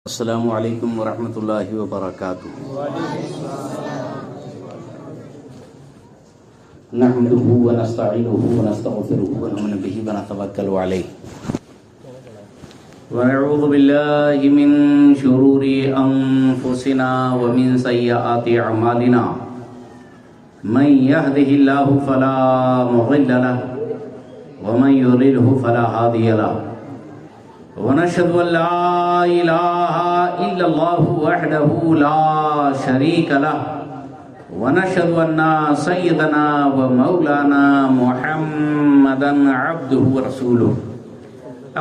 السلام علیکم ورحمۃ اللہ وبرکاتہ۔ نحمده ونستعینه ونستغفره ونؤمن به ونتوکل علیہ ونعوذ باللہ من شرور انفسنا ومن سیئات اعمالنا من يهده الله فلا مضل له ومن يضلل فلا هادي له ونشهد أن لا إله إلا الله وحده لا شريك له ونشهد أن سيدنا ومولانا محمدا عبده ورسوله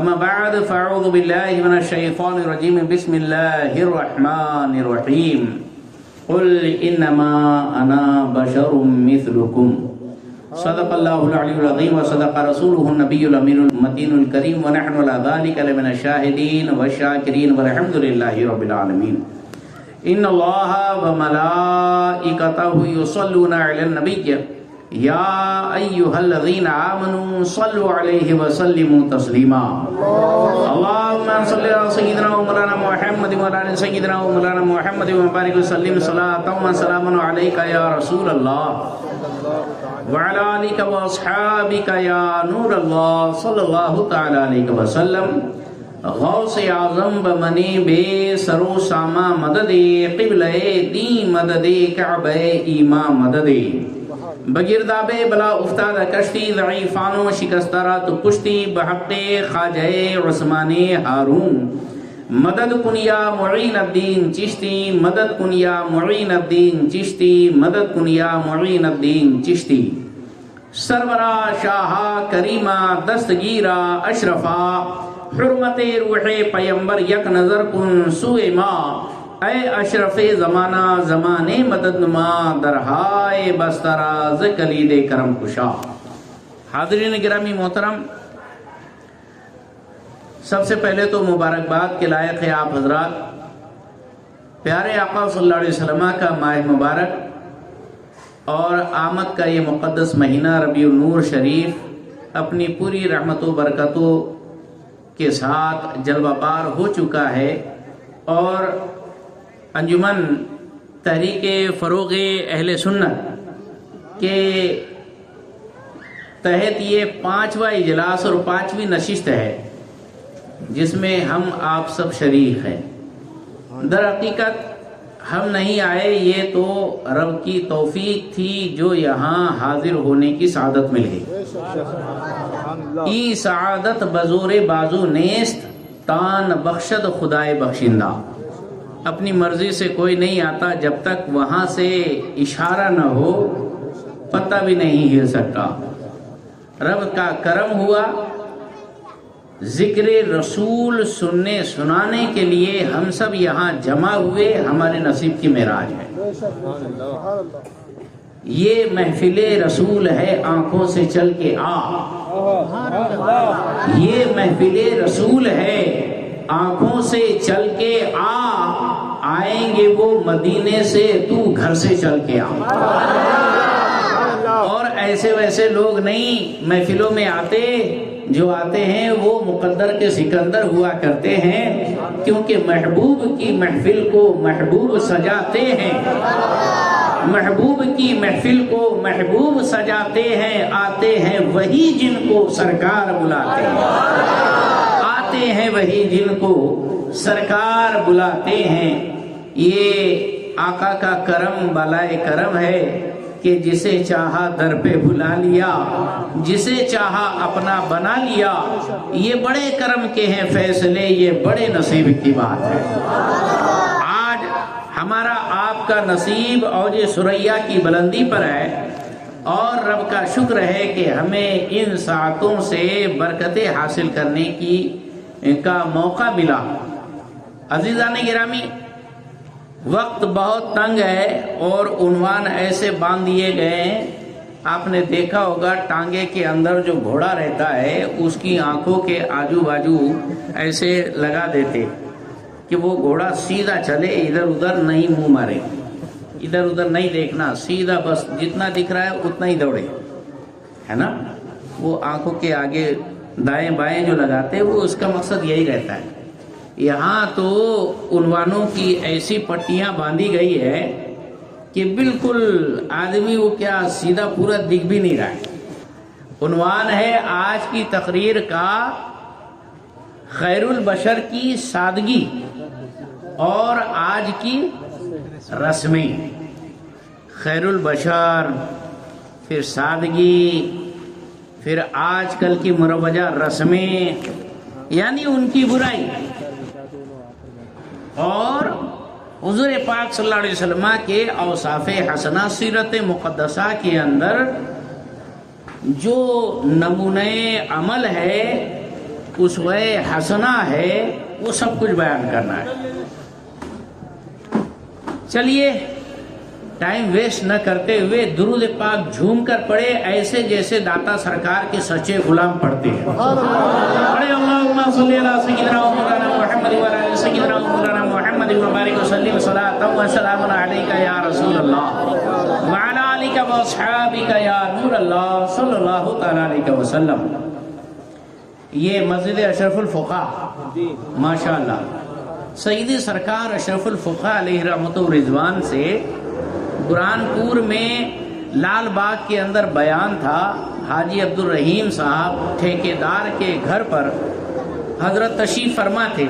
أما بعد فأعوذ بالله من الشيطان الرجيم بسم الله الرحمن الرحيم قل إنما أنا بشر مثلكم صدق الله العلي العظيم وصدق رسوله النبي الأمين المتين الكريم ونحن على ذلك لمن الشاهدين والشاكرين والحمد لله رب العالمين إن الله وملائكته يصلون على النبي يا أيها الذين آمنوا صلوا عليه وسلموا تسليما اللهم صل على سيدنا ومولانا محمد وعلى آل سيدنا ومولانا محمد وبارك وسلم صلاة وسلاما عليك يا رسول الله وعلى آلك وأصحابك يا نور الله صلى الله تعالى عليه وسلم غوث اعظم بمنی بے سرو ساما مدد قبلہ دی مدد کعبہ ایما مدد بگرداب بلا افتاد کشتی ضعیفان و شکسترا تو پشتی بحق خواجہ عثمان ہارون مدد کنیا معین الدین چشتی مدد کنیا معین الدین چشتی مدد کنیا معین الدین چشتی سرورا شاہا کریمہ دستگیرہ اشرفا حرمت روح پیمبر یک نظر کن سوئے ماں اے اشرف زمانہ زمانے مدد نما درہائے بستراز کلید کرم کشا۔ حاضرین گرامی محترم، سب سے پہلے تو مبارکباد کے لائق ہے آپ حضرات، پیارے آقا صلی اللہ علیہ وسلم کا ماہ مبارک اور آمد کا یہ مقدس مہینہ ربیع النور شریف اپنی پوری رحمت و برکتوں کے ساتھ جلوہ بار ہو چکا ہے، اور انجمن تحریک فروغ اہل سنت کے تحت یہ 5واں اجلاس اور 5ویں نشست ہے جس میں ہم آپ سب شریک ہیں۔ در حقیقت ہم نہیں آئے، یہ تو رب کی توفیق تھی جو یہاں حاضر ہونے کی سعادت مل گئی۔ ای سعادت بزور بازو نیست تان بخشد خدائے بخشندہ۔ اپنی مرضی سے کوئی نہیں آتا، جب تک وہاں سے اشارہ نہ ہو پتہ بھی نہیں ہل سکتا۔ رب کا کرم ہوا، ذکر رسول سننے سنانے کے لیے ہم سب یہاں جمع ہوئے، ہمارے نصیب کی معراج ہے۔ یہ محفل رسول ہے، آنکھوں سے چل کے آ۔ یہ محفل رسول ہے، آنکھوں سے چل کے آ، آئیں گے وہ مدینے سے، تو گھر سے چل کے آ۔ اور ایسے ویسے لوگ نہیں محفلوں میں آتے، جو آتے ہیں وہ مقدر کے سکندر ہوا کرتے ہیں، کیونکہ محبوب کی محفل کو محبوب سجاتے ہیں، محبوب کی محفل کو محبوب سجاتے ہیں، آتے ہیں وہی جن کو سرکار بلاتے ہیں، آتے ہیں وہی جن کو سرکار بلاتے ہیں۔ یہ آقا کا کرم بالائے کرم ہے کہ جسے چاہا در پہ بلا لیا، جسے چاہا اپنا بنا لیا۔ یہ بڑے کرم کے ہیں فیصلے، یہ بڑے نصیب کی بات ہے۔ آج ہمارا آپ کا نصیب اوج ثریا کی بلندی پر ہے، اور رب کا شکر ہے کہ ہمیں ان ساعتوں سے برکتیں حاصل کرنے کا موقع ملا۔ عزیزان گرامی، وقت بہت تنگ ہے اور عنوان ایسے باندھ دیے گئے ہیں، آپ نے دیکھا ہوگا ٹانگے کے اندر جو گھوڑا رہتا ہے اس کی آنکھوں کے آجو باجو ایسے لگا دیتے کہ وہ گھوڑا سیدھا چلے، ادھر ادھر نہیں منہ مارے، ادھر ادھر نہیں دیکھنا، سیدھا بس جتنا دکھ رہا ہے اتنا ہی دوڑے، ہے نا۔ وہ آنکھوں کے آگے دائیں بائیں جو لگاتے ہیں وہ اس کا مقصد یہی رہتا ہے یہاں تو عنوانوں کی ایسی پٹیاں باندھی گئی ہے کہ بالکل آدمی وہ کیا سیدھا پورا دکھ بھی نہیں رہا ہے۔ عنوان ہے آج کی تقریر کا خیر البشر کی سادگی اور آج کی رسمیں۔ خیر البشر، پھر سادگی، پھر آج کل کی مروجہ رسمیں، یعنی ان کی برائی، اور حضور پاک صلی اللہ علیہ وسلم کے اوصاف حسنہ سیرت مقدسہ کے اندر جو نمونہ عمل ہے، اسوہ حسنہ ہے، وہ سب کچھ بیان کرنا ہے۔ چلیے ٹائم ویسٹ نہ کرتے ہوئے درود پاک جھوم کر پڑھے، ایسے جیسے داتا سرکار کے سچے غلام پڑھتے ہیں۔ پڑھے اللہم صلی علی سیدنا و مولانا محمد و علی سیدنا و مولانا محمد و بارک وسلم صلاۃ و سلام علیک یا رسول اللہ وعلی آلک و اصحابک یا نور اللہ صلی اللہ تعالی علیہ وسلم۔ یہ مسجد اشرف الفقہ ماشاءاللہ سیدی سرکار اشرف الفقہ علیہ رحمت و رضوان سے قرآن پور میں لال باغ کے اندر بیان تھا۔ حاجی عبد الرحیم صاحب ٹھیکیدار کے گھر پر حضرت تشریف فرما تھے،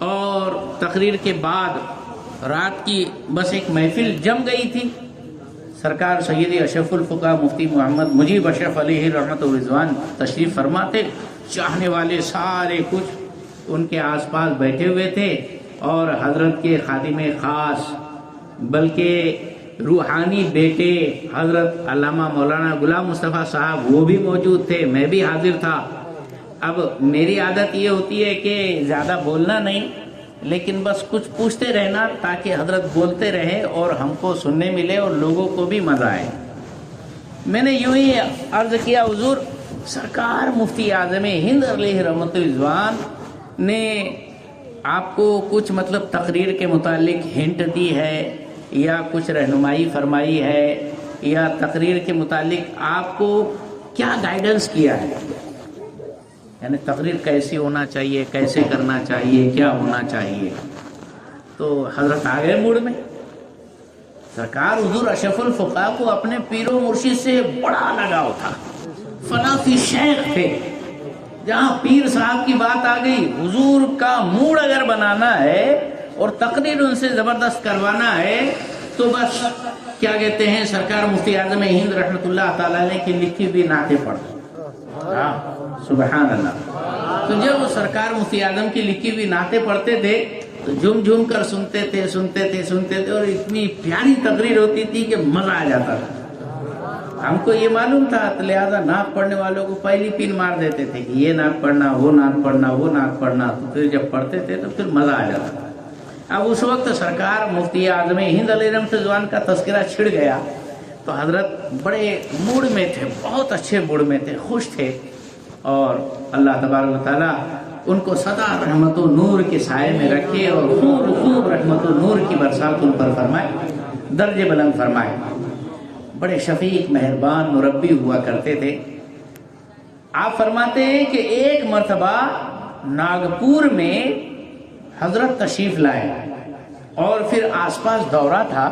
اور تقریر کے بعد رات کی بس ایک محفل جم گئی تھی۔ سرکار سیدی اشرف الفقہ مفتی محمد مجیب اشرف علیہ رحمت و رضوان تشریف فرما تھے۔ چاہنے والے سارے کچھ ان کے آس پاس بیٹھے ہوئے تھے، اور حضرت کے خادم خاص بلکہ روحانی بیٹے حضرت علامہ مولانا غلام مصطفیٰ صاحب وہ بھی موجود تھے، میں بھی حاضر تھا۔ اب میری عادت یہ ہوتی ہے کہ زیادہ بولنا نہیں، لیکن بس کچھ پوچھتے رہنا تاکہ حضرت بولتے رہے اور ہم کو سننے ملے اور لوگوں کو بھی مزہ آئے۔ میں نے یوں ہی عرض کیا، حضور سرکار مفتی اعظم ہند علیہ رحمت رضوان نے آپ کو کچھ مطلب تقریر کے متعلق ہنٹ دی ہے یا کچھ رہنمائی فرمائی ہے، یا تقریر کے متعلق آپ کو کیا گائیڈنس کیا ہے، یعنی تقریر کیسی ہونا چاہیے، کیسے کرنا چاہیے، کیا ہونا چاہیے؟ تو حضرت آگئے موڈ میں۔ سرکار حضور اشرف الفقہ کو اپنے پیر و مرشد سے بڑا لگاؤ تھا، فلافی شیخ تھے۔ جہاں پیر صاحب کی بات آ گئی، حضور کا موڈ اگر بنانا ہے اور تقریر ان سے زبردست کروانا ہے تو بس کیا کہتے ہیں، سرکار مفتی اعظم ہند رحمۃ اللہ تعالی علیہ کی لکھی بھی نعتیں پڑھتے۔ سبحان اللہ۔ تو جب وہ سرکار مفتی اعظم کی لکھی بھی نعتیں پڑھتے تھے تو جھوم جھوم کر سنتے تھے، اور اتنی پیاری تقریر ہوتی تھی کہ مزہ آ جاتا تھا۔ ہم کو یہ معلوم تھا، لہذا نعت پڑھنے والوں کو پہلی پین مار دیتے تھے کہ یہ نعت پڑھنا، وہ نعت پڑھنا، وہ نعت پڑھنا، تو پھر جب پڑھتے تھے تو پھر مزہ آ جاتا تھا۔ اب اس وقت سرکار مفتی اعظم ہند علیہ رحمت رضوان کا تذکرہ چھڑ گیا تو حضرت بڑے موڈ میں تھے، بہت اچھے موڈ میں تھے، خوش تھے، اور اللہ تبارک و تعالیٰ ان کو سدا رحمت و نور کے سائے میں رکھے اور خوب رحمت و نور کی برسات ان پر فرمائے، درجے بلند فرمائے۔ بڑے شفیق مہربان مربی ہوا کرتے تھے۔ آپ فرماتے ہیں کہ ایک مرتبہ ناگپور میں حضرت تشریف لائے اور پھر آس پاس دورہ تھا،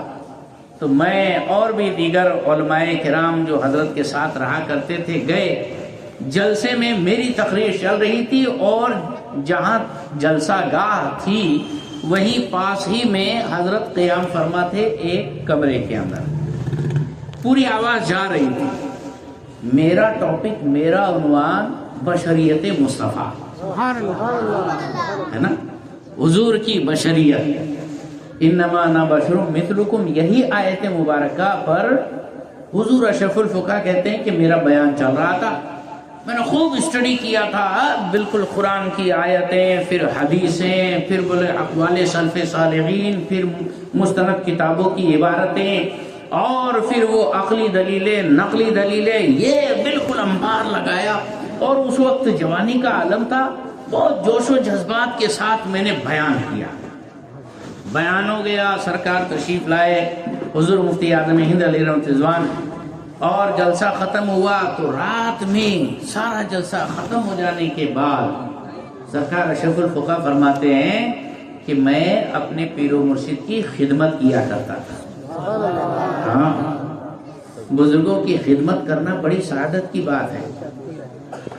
تو میں اور بھی دیگر علماء کرام جو حضرت کے ساتھ رہا کرتے تھے گئے۔ جلسے میں میری تقریر چل رہی تھی، اور جہاں جلسہ گاہ تھی وہیں پاس ہی میں حضرت قیام فرما تھے ایک کمرے کے اندر۔ پوری آواز جا رہی تھی۔ میرا ٹاپک، میرا عنوان بشریت مصطفیٰ ہے نا، حضور کی بشریت، انما انا بشر مثلکم، یہی آیت مبارکہ پر حضور اشرف الفقہ کہتے ہیں کہ میرا بیان چل رہا تھا۔ میں نے خوب اسٹڈی کیا تھا، بالکل قرآن کی آیتیں، پھر حدیثیں، پھر بولے اقوال سلف صالحین، پھر مستند کتابوں کی عبارتیں، اور پھر وہ عقلی دلیلیں، نقلی دلیلیں، یہ بالکل انبار لگایا۔ اور اس وقت جوانی کا عالم تھا، بہت جوش و جذبات کے ساتھ میں نے بیان کیا۔ بیان ہو گیا، سرکار تشریف لائے، حضور مفتی اعظم ہند علیہ رحمت رضوان، اور جلسہ ختم ہوا تو رات میں سارا جلسہ ختم ہو جانے کے بعد سرکار اشرف الفقہ فرماتے ہیں کہ میں اپنے پیر و مرشد کی خدمت کیا کرتا تھا. ہاں، بزرگوں کی خدمت کرنا بڑی سعادت کی بات ہے.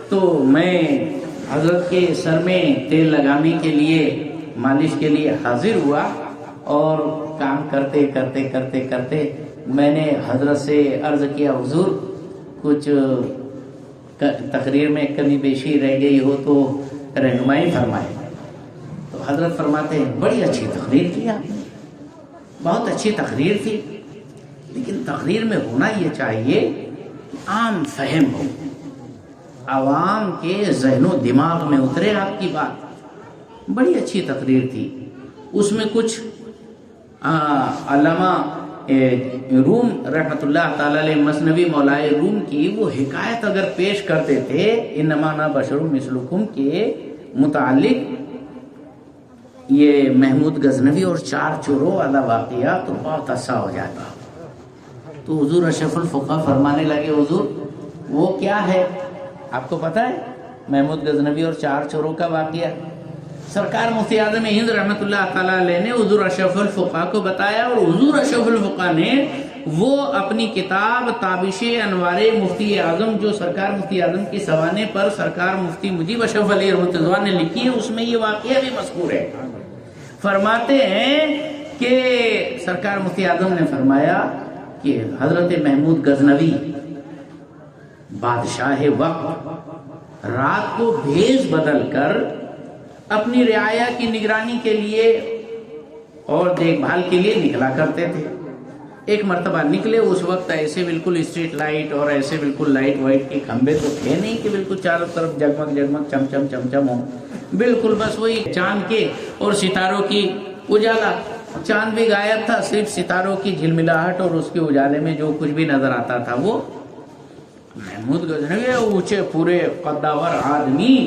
تو میں حضرت کے سر میں تیل لگانے کے لیے، مالش کے لیے حاضر ہوا، اور کام کرتے کرتے کرتے کرتے میں نے حضرت سے عرض کیا، حضور کچھ تقریر میں کمی بیشی رہ گئی ہو تو رہنمائی فرمائے. تو حضرت فرماتے ہیں بڑی اچھی تقریر کی آپ نے، بہت اچھی تقریر تھی، لیکن تقریر میں ہونا یہ چاہیے کہ عام فہم ہو، عوام کے ذہن و دماغ میں اترے آپ کی بات. بڑی اچھی تقریر تھی. اس میں کچھ علامہ روم رحمۃ اللہ تعالی علیہ مثنوی مولائے روم کی وہ حکایت اگر پیش کرتے تھے انما انا بشر مثلکم کے متعلق، یہ محمود غزنوی اور 4 چوروں والا واقعہ، تو بہت اچھا ہو جاتا. تو حضور اشرف الفقہ فرمانے لگے، حضور وہ کیا ہے آپ کو پتہ ہے؟ محمود غزنوی اور 4 چوروں کا واقعہ. سرکار مفتی اعظم ہند رحمۃ اللہ تعالیٰ علیہ نے حضور اشرف الفقہ کو بتایا، اور حضور اشرف الفقہ نے وہ اپنی کتاب تابش انوار مفتی اعظم، جو سرکار مفتی اعظم کی سوانے پر سرکار مفتی مجیب اشرف علی رحمۃ اللہ نے لکھی ہے، اس میں یہ واقعہ بھی مذکور ہے. فرماتے ہیں کہ سرکار مفتی اعظم نے فرمایا کہ حضرت محمود غزنوی بادشاہ وقت رات کو بھیس بدل کر اپنی رعایا کی نگرانی کے لیے اور دیکھ بھال کے لیے نکلا کرتے تھے. ایک مرتبہ نکلے، اس وقت ایسے بالکل اسٹریٹ لائٹ اور ایسے بالکل لائٹ وائٹ کے کھمبے تو تھے نہیں کہ بالکل چاروں طرف جگمگ جگمگ چمچم چمچم ہو. بالکل بس وہی چاند کے اور ستاروں کی اجالا. چاند بھی غائب تھا، صرف ستاروں کی جھلملاہٹ اور اس کے اجالے میں جو کچھ بھی نظر آتا تھا وہ محمود غزنوی اونچے پورے قداور آدمی،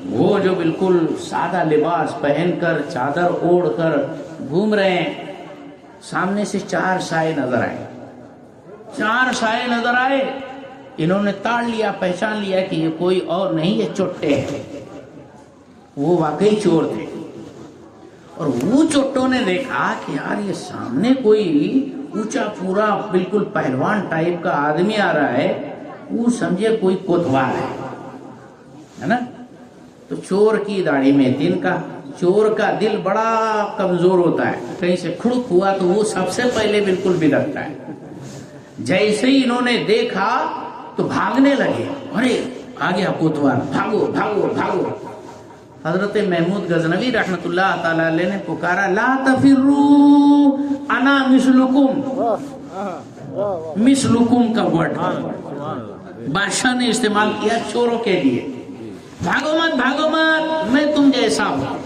وہ جو بالکل سادہ لباس پہن کر چادر اوڑھ کر گھوم رہے ہیں. سامنے سے 4 سائے نظر آئے. 4 سائے نظر آئے. انہوں نے تاڑ لیا، پہچان لیا کہ یہ کوئی اور نہیں، یہ چوٹے ہیں. وہ واقعی چور تھے. اور وہ چوٹوں نے دیکھا کہ یار یہ سامنے کوئی اونچا پورا بالکل پہلوان ٹائپ کا آدمی آ رہا ہے، وہ سمجھے کوئی کوتوال ہے نا. تو چور کی داڑھی میں تن کا، چور کا دل بڑا کمزور ہوتا ہے، کہیں سے کھڑک ہوا تو وہ سب سے پہلے بالکل بگڑتا ہے. جیسے ہی انہوں نے دیکھا تو بھاگنے لگے، ارے آ گیا کوتوال، بھاگو بھاگو بھاگو. حضرت محمود غزنوی رحمۃ اللہ تعالی علیہ نے پکارا، لا تفروا انا مثلکم. مثلکم کا ورڈ بادشاہ نے استعمال کیا چوروں کے لیے. بھاگو مت بھاگو مت، میں تم جیسا ہوں.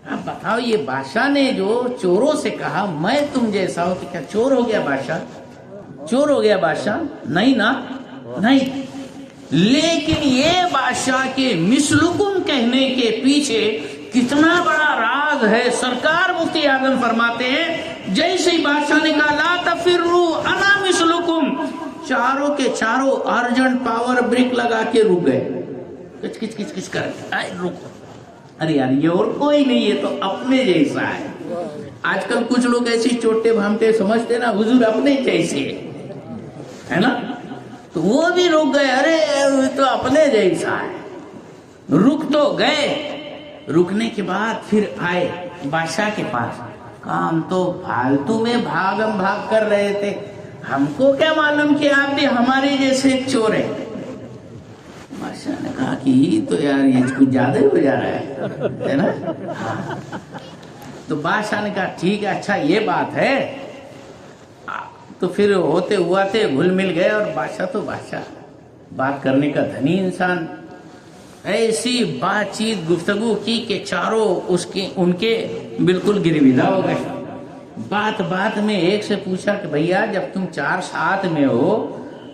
اب بتاؤ، یہ بادشاہ نے جو چوروں سے کہا میں تم جیسا ہوں، کہ کیا چور ہو گیا بادشاہ؟ چور ہو گیا بادشاہ؟ نہیں نا، نہیں. لیکن یہ بادشاہ کے مثلکم کہنے کے پیچھے کتنا بڑا راز ہے. سرکار مفتی اعظم فرماتے ہیں جیسے ہی بادشاہ نے کہا لا تفروا انا مثلکم، چاروں کے چاروں ارجنٹ پاور بریک لگا کے رک گئے. کچ کچ کچ کچ کر رکو، ارے یار یہ اور کوئی نہیں، یہ تو اپنے جیسا ہے. آج کل کچھ لوگ ایسی چوٹے بھامٹے سمجھتے نا، حضور اپنے جیسے ہے نا. تو وہ بھی رک گئے، ارے یہ تو اپنے جیسا ہے. رک تو گئے. رکنے کے بعد پھر آئے بادشاہ کے پاس. کام تو فالتو میں بھاگم بھاگ کر رہے تھے، ہم کو کیا معلوم کہ آپ بھی ہمارے جیسے ایک چور ہیں. بادشاہ نے کہا کہ یہ تو یار یہ کچھ زیادہ ہو جا رہا ہے نا. تو بادشاہ نے کہا ٹھیک ہے، اچھا یہ بات ہے. تو پھر ہوتے ہوا تھے گھل مل گئے. اور بادشاہ تو بادشاہ، بات کرنے کا دھنی انسان، ایسی بات چیت گفتگو کی کہ چاروں ان کے بالکل گرویدہ ہو گئے. بات بات میں ایک سے پوچھا کہ بھیا جب تم 4 ساتھ میں ہو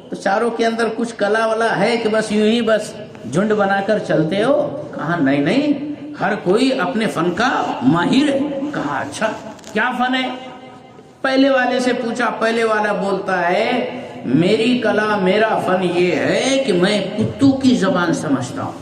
تو چاروں کے اندر کچھ کلا ولا ہے کہ بس یوں ہی بس جھنڈ بنا کر چلتے ہو؟ کہا نہیں نہیں، ہر کوئی اپنے فن کا ماہر ہے. کہا اچھا کیا فن ہے؟ پہلے والے سے پوچھا. پہلے والا بولتا ہے میری کلا، میرا فن یہ ہے کہ میں کتوں کی زبان سمجھتا ہوں.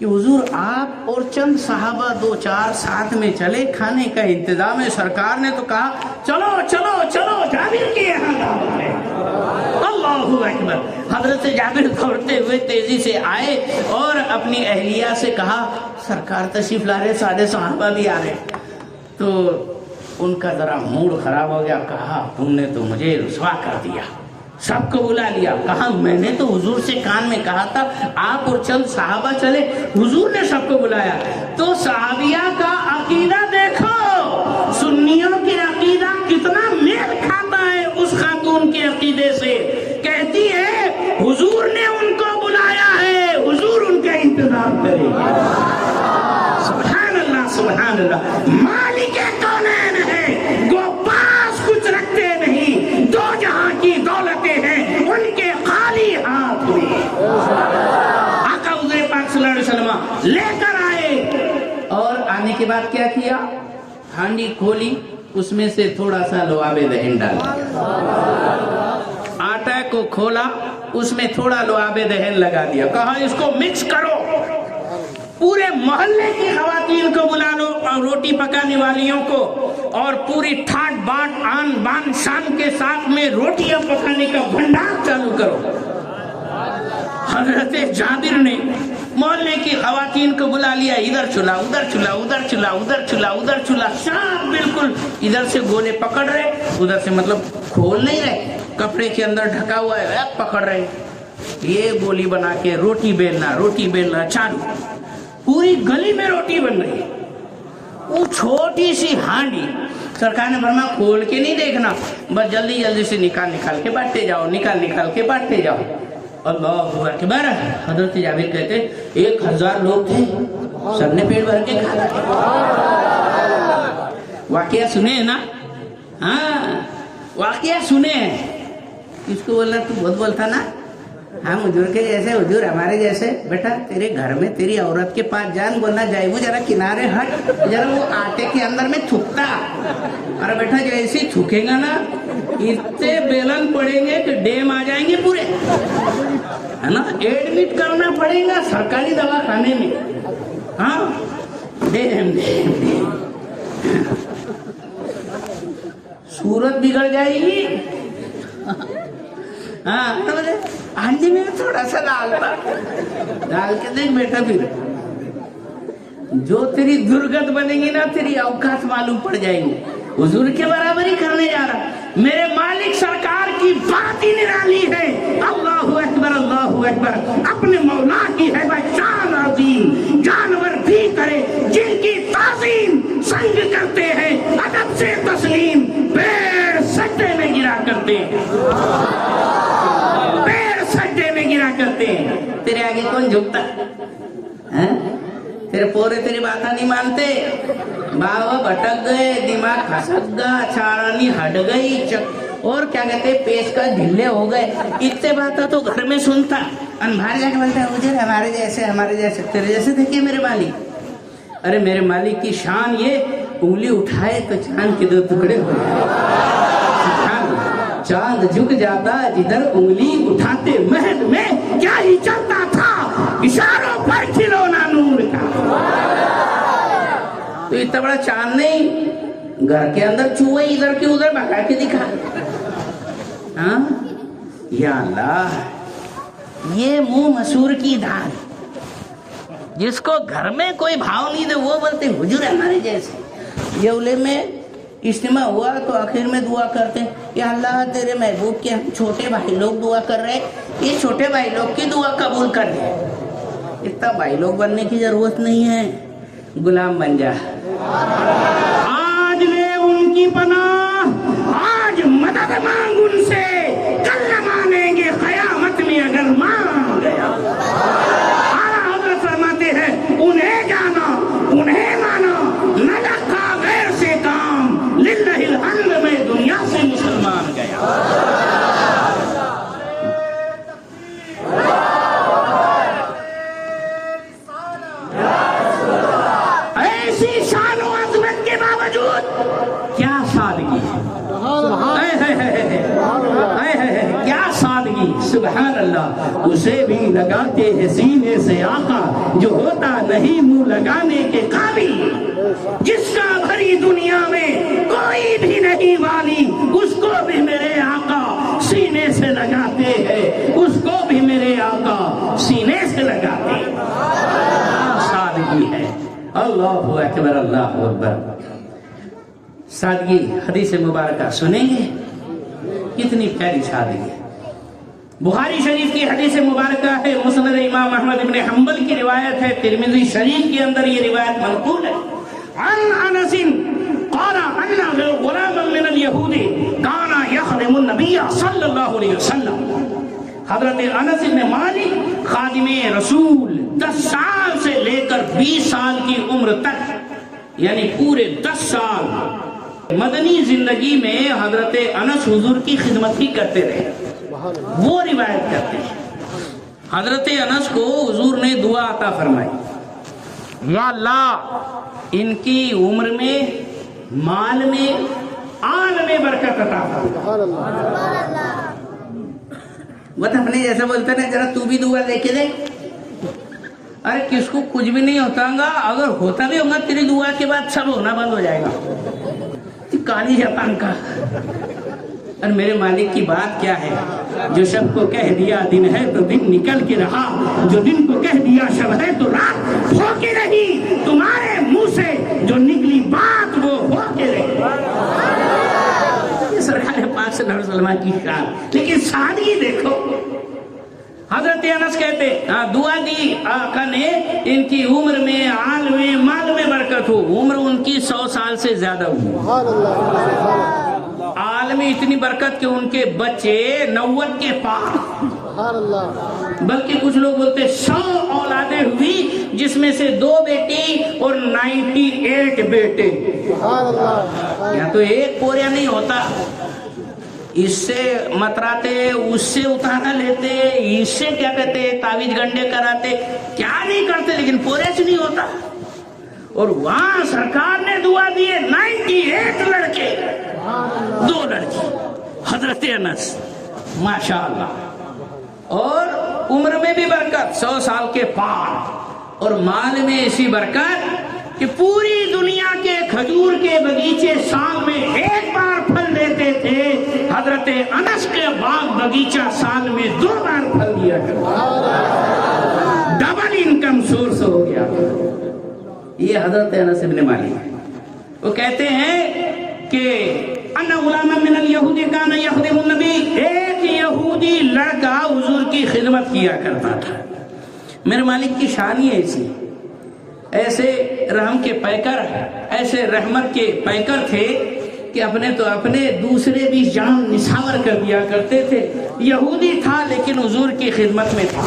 کہ حضور آپ اور چند صحابہ 2-4 ساتھ میں چلے، کھانے کا انتظام ہے، سرکار نے تو کہا چلو چلو چلو جابر کے یہاں دعوت ہے۔ اللہ اکبر۔ حضرت جابر دوڑتے ہوئے تیزی سے آئے اور اپنی اہلیہ سے کہا سرکار تشریف لا رہے، سارے صحابہ بھی آ رہے۔ تو ان کا ذرا موڈ خراب ہو گیا، کہا تم نے تو مجھے رسوا کر دیا، سب کو بلا لیا۔ کہا میں نے تو حضور سے کان میں کہا تھا آپ اور چند صحابہ چلے، حضور نے سب کو بلایا۔ تو صحابیہ کا عقیدہ دیکھو، سنیوں کے عقیدہ کتنا میل کھاتا ہے اس خاتون کے عقیدے سے۔ کہتی ہے حضور نے ان کو بلایا ہے، حضور ان کا انتظام کرے گا۔ سبحان اللہ سبحان اللہ۔ مالک کونین ہے، گو پاس کچھ رکھتے نہیں، دو جہاں کی دولتیں ہیں ان کے خالی ہاتھ میں۔ آقا حضور پاک صلی اللہ علیہ وسلم لے کر آئے، اور آنے کے بعد کیا کیا؟ ہانڈی کھولی، اس میں سے تھوڑا سا لعاب دہن ڈالا، آٹا کو کھولا، اس میں تھوڑا لعاب دہن لگا دیا، کہا اس کو مکس کرو، پورے محلے کی خواتین کو بلا لو اور روٹی پکانے والیوں کو، اور پوری ٹھاٹ باٹ آن بان شان کے ساتھ میں روٹیاں پکانے کا بھنڈار چالو کرو۔ حضرت جابر نے محلے کی خواتین کو بلا لیا، ادھر چولہا ادھر چولہا ادھر چولہا ادھر چولہا ادھر چولہا، سب بالکل ادھر سے گولے پکڑ رہے، ادھر سے مطلب کھول نہیں رہے، کپڑے کے اندر ڈھکا ہوا ہے، پکڑ رہے، یہ گولی بنا کے روٹی بیلنا چالو، پوری گلی میں روٹی بن رہی ہے۔ وہ چھوٹی سی ہانڈی، سرکار نے فرمایا کھول کے نہیں دیکھنا، بس جلدی جلدی سے نکال کے بانٹتے جاؤ، نکال کے بانٹتے جاؤ۔ اللہ اکبر۔ حضرت جابر کہتے 1000 لوگ تھے، سب نے پیٹ بھر کے کھایا۔ واقعہ سنے ہیں نا؟ ہاں واقعہ سنے ہیں۔ کس کو بولنا تو بہت بولتا نا، ہم حضور کے جیسے، حضور ہمارے جیسے۔ بیٹا تیرے گھر میں تیری عورت کے پاس جان بولنا جائے، وہ ذرا کنارے ہٹ، ذرا وہ آٹے کے اندر میں تھکتا، ارے بیٹا جیسے ہی تھکے گا نا اتنے بیلن پڑیں گے کہ ڈیم آ جائیں گے پورے، ہے نا، ایڈمٹ کرنا پڑے گا سرکاری دواخانے میں۔ ہاں ڈیم صورت بگڑ جائے گی۔ ہاں ہانڈی میں تھوڑا سا ڈال کے دیکھ بیٹا، پھر جو تیری درگت بنے گی نا، تیری اوقات معلوم پڑ جائیں گی۔ حضور کے برابر ہی کرنے جا رہا، میرے مالک سرکار کی بات ہی نرالی ہے۔ اللہ اکبر اللہ اکبر۔ اپنے مولا کی ہے شان عظیم، جانور بھی کرے جن کی تعظیم، سنگ کرتے ہیں ادب سے تسلیم، پیر سجدے میں گرا کرتے ہیں، پیر سجدے میں گرا کرتے ہیں۔ تیرے آگے کون جھکتا ہے؟ تیرے پورے تیری باتیں نہیں مانتے، باوا بھٹک گئے، دماغ کھسک گیا، چارانی ہٹ گئی، اور کیا کہتے پیش کا ڈھلے ہو گئے۔ اتنے باتیں تو گھر میں سنتا، انبھار جا کے بولتا ہے مجھے ہمارے جیسے تیرے جیسے دیکھیے میرے مالک۔ ارے میرے مالک کی شان یہ، انگلی اٹھائے تو چاند کے 2 ٹکڑے ہو جائے، چاند جھک جاتا جدھر انگلی اٹھاتے، محل میں کیا ہی چلتا تھا، اشاروں پر کھلونا نور کا۔ تو اتنا بڑا چاند نہیں، گھر کے اندر چوہے ادھر کے ادھر بھگا کے دکھا۔ ہاں یا اللہ، یہ منہ مسور کی دال، جس کو گھر میں کوئی بھاؤ نہیں دے وہ بولتے حضور ہمارے جیسے۔ یہ اولے میں اجتماع ہوا تو آخر میں دعا کرتے ہیں، یا اللہ تیرے محبوب کے ہم چھوٹے بھائی لوگ دعا کر رہے، یہ چھوٹے بھائی لوگ کی دعا قبول کر دے۔ اتنا بھائی لوگ بننے کی ضرورت نہیں ہے، غلام بن جا۔ آج لے ان کی پناہ، آج مدد مانگ ان سے، کل نہ مانیں گے قیامت میں اگر مان گیا۔ اعلیٰ حضرت فرماتے ہیں انہیں جانا انہیں مانا، نہ رکھا غیر سے کام، للہ الحمد میں دنیا سے مسلمان گیا۔ ایسی شان و عظمت کے باوجود کیا سادگی ہے، سبحان اللہ، اسے بھی لگاتے ہیں سینے سے آقا جو ہوتا نہیں منہ لگانے کے قابل، جس کا بھری دنیا میں کوئی بھی نہیں والی، اس کو بھی میرے آقا سینے سے لگاتے ہیں، اس کو بھی میرے آقا سینے سے لگاتے ہیں۔ سادگی ہے، اللہ اکبر اللہ اکبر۔ سادگی حدیث مبارکہ سنیں گے، کتنی پیاری سادگی ہے۔ بخاری شریف کی حدیث مبارکہ ہے، مسند امام احمد بن حنبل کی روایت ہے، ترمذی شریف کے اندر یہ روایت منقول ہے۔ عن انس قال ان غلاما من اليهود كان يخدم النبي صلی اللہ علیہ وسلم۔ حضرت انس بن مالک خادم رسول 10 سال سے لے کر 20 سال کی عمر تک، یعنی پورے 10 سال مدنی زندگی میں حضرت انس حضور کی خدمت ہی کرتے رہے۔ وہ روایت کرتے ہیں حضرت انس کو حضور نے دعا عطا فرمائی، یا اللہ ان کی عمر میں، مال میں، آل میں برکت عطا فرما۔ وہ تو اپنے جیسا بولتا نا، ذرا تو بھی دعا لے کے دے۔ ارے کس کو کچھ بھی نہیں ہوتا گا، اگر ہوتا بھی ہوگا تیری دعا کے بعد سب ہونا بند ہو جائے گا۔ کالی جاپان کا، اور میرے مالک کی بات کیا ہے، جو شب کو کہہ دیا دن ہے تو دن نکل کے رہا، جو دن کو کہہ دیا شب ہے تو رات ہو کے رہی، تمہارے منہ سے جو نکلی بات وہ ہو کے رہی۔ یہ سرکار پاک صلی اللہ علیہ وسلم کی شان، لیکن سادگی دیکھو۔ حضرت انس کہتے دعا دی آقا نے ان کی عمر میں، آل میں، مال میں برکت ہو۔ عمر ان کی 100 سال سے زیادہ ہوئی، آل میں اتنی برکت کہ ان کے بچے 90 کے پار، بلکہ کچھ لوگ بولتے 100 اولادیں ہوئی، جس میں سے 2 بیٹی اور 98 بیٹے۔ یا تو ایک پوریا نہیں ہوتا، اس سے متراتے، اس سے اتارا لیتے، اس سے کیا کہتے تعویذ گنڈے کراتے، کیا نہیں کرتے، لیکن پورے سے نہیں ہوتا۔ اور وہاں سرکار نے دعا دیے 98 لڑکے، 2 لڑکی، حضرت انس ماشاءاللہ۔ اور عمر میں بھی برکت، 100 سال کے پار، اور مال میں ایسی برکت کہ پوری دنیا کے کھجور کے باغیچے سال میں 1 بار پھل دیتے تھے، حضرت انس کے باغ باغیچہ سال میں 2 بار پھل دیا کرتا، ڈبل انکم سورس ہو گیا۔ یہ حضرت انس بن مالک، وہ کہتے ہیں کہ ان غلاما من اليهود كان يخدم النبي، ایک یہودی لڑکا حضور کی خدمت کیا کرتا تھا۔ میرے مالک کی شان ہی ایسی، ایسے رحم کے پیکر، ایسے رحمت کے پیکر تھے کہ اپنے دوسرے بھی جان نثار کر دیا کرتے تھے۔ یہودی تھا لیکن حضور کی خدمت میں تھا۔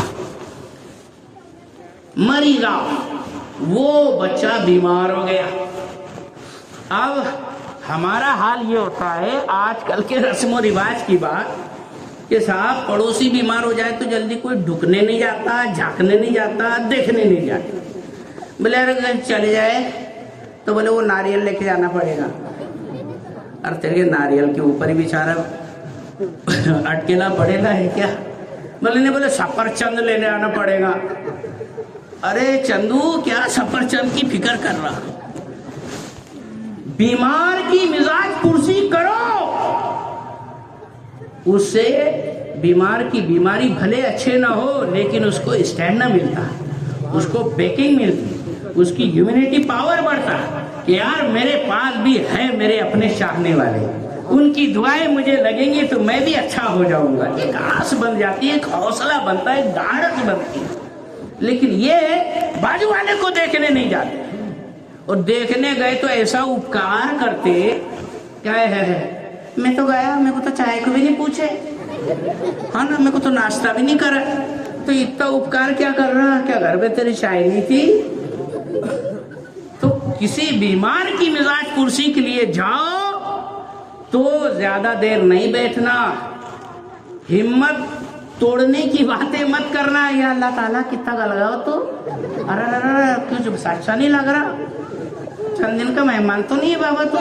مریضہ، وہ بچہ بیمار ہو گیا۔ اب ہمارا حال یہ ہوتا ہے آج کل کے رسم و رواج کی بات کہ صاحب پڑوسی بیمار ہو جائے تو جلدی کوئی ڈھکنے نہیں جاتا، جھانکنے نہیں جاتا، دیکھنے نہیں جاتا۔ بولے اگر چلے جائے تو بولے وہ ناریل لے کے جانا پڑے گا، اور تیرے ناریل کے اوپر ہی بیچارہ اٹکیلا پڑے گا ہے کیا؟ بولے نہیں، بولے سفر چند لینے آنا پڑے گا۔ ارے چندو کیا سفر چند کی فکر کر رہا؟ بیمار کی مزاج پرسی کرو، اس سے بیمار کی بیماری بھلے اچھے نہ ہو لیکن اس کو اسٹینڈ نہ ملتا، اس کو بیکنگ ملتی، اس کی ہیومنٹی پاور بڑھتا کہ یار میرے پاس بھی ہے میرے اپنے چاہنے والے، ان کی دعائیں مجھے لگیں گی تو میں بھی اچھا ہو جاؤں گا۔ ایک آس بن جاتی ہے، ایک حوصلہ بنتا ہے، ایک ڈھارس بنتی ہے۔ لیکن یہ بازو والے کو دیکھنے نہیں جاتے، اور دیکھنے گئے تو ایسا اپکار کرتے کیا ہے، میں تو گیا، میرے کو تو چائے کو بھی نہیں پوچھے، ہاں نا، میرے کو تو ناشتہ بھی نہیں کرا، تو اتنا اپکار کیا کر رہا؟ کیا گھر میں تیری چائے نہیں تھی؟ تو کسی بیمار کی مزاج پرسی کے لیے جاؤ تو زیادہ دیر نہیں بیٹھنا، ہمت توڑنے کی باتیں مت کرنا، یا اللہ تعالیٰ کتنا کا لگاؤ تو، ارے کیوں اچھا نہیں لگ رہا، چند دن کا مہمان تو نہیں ہے بابا تو،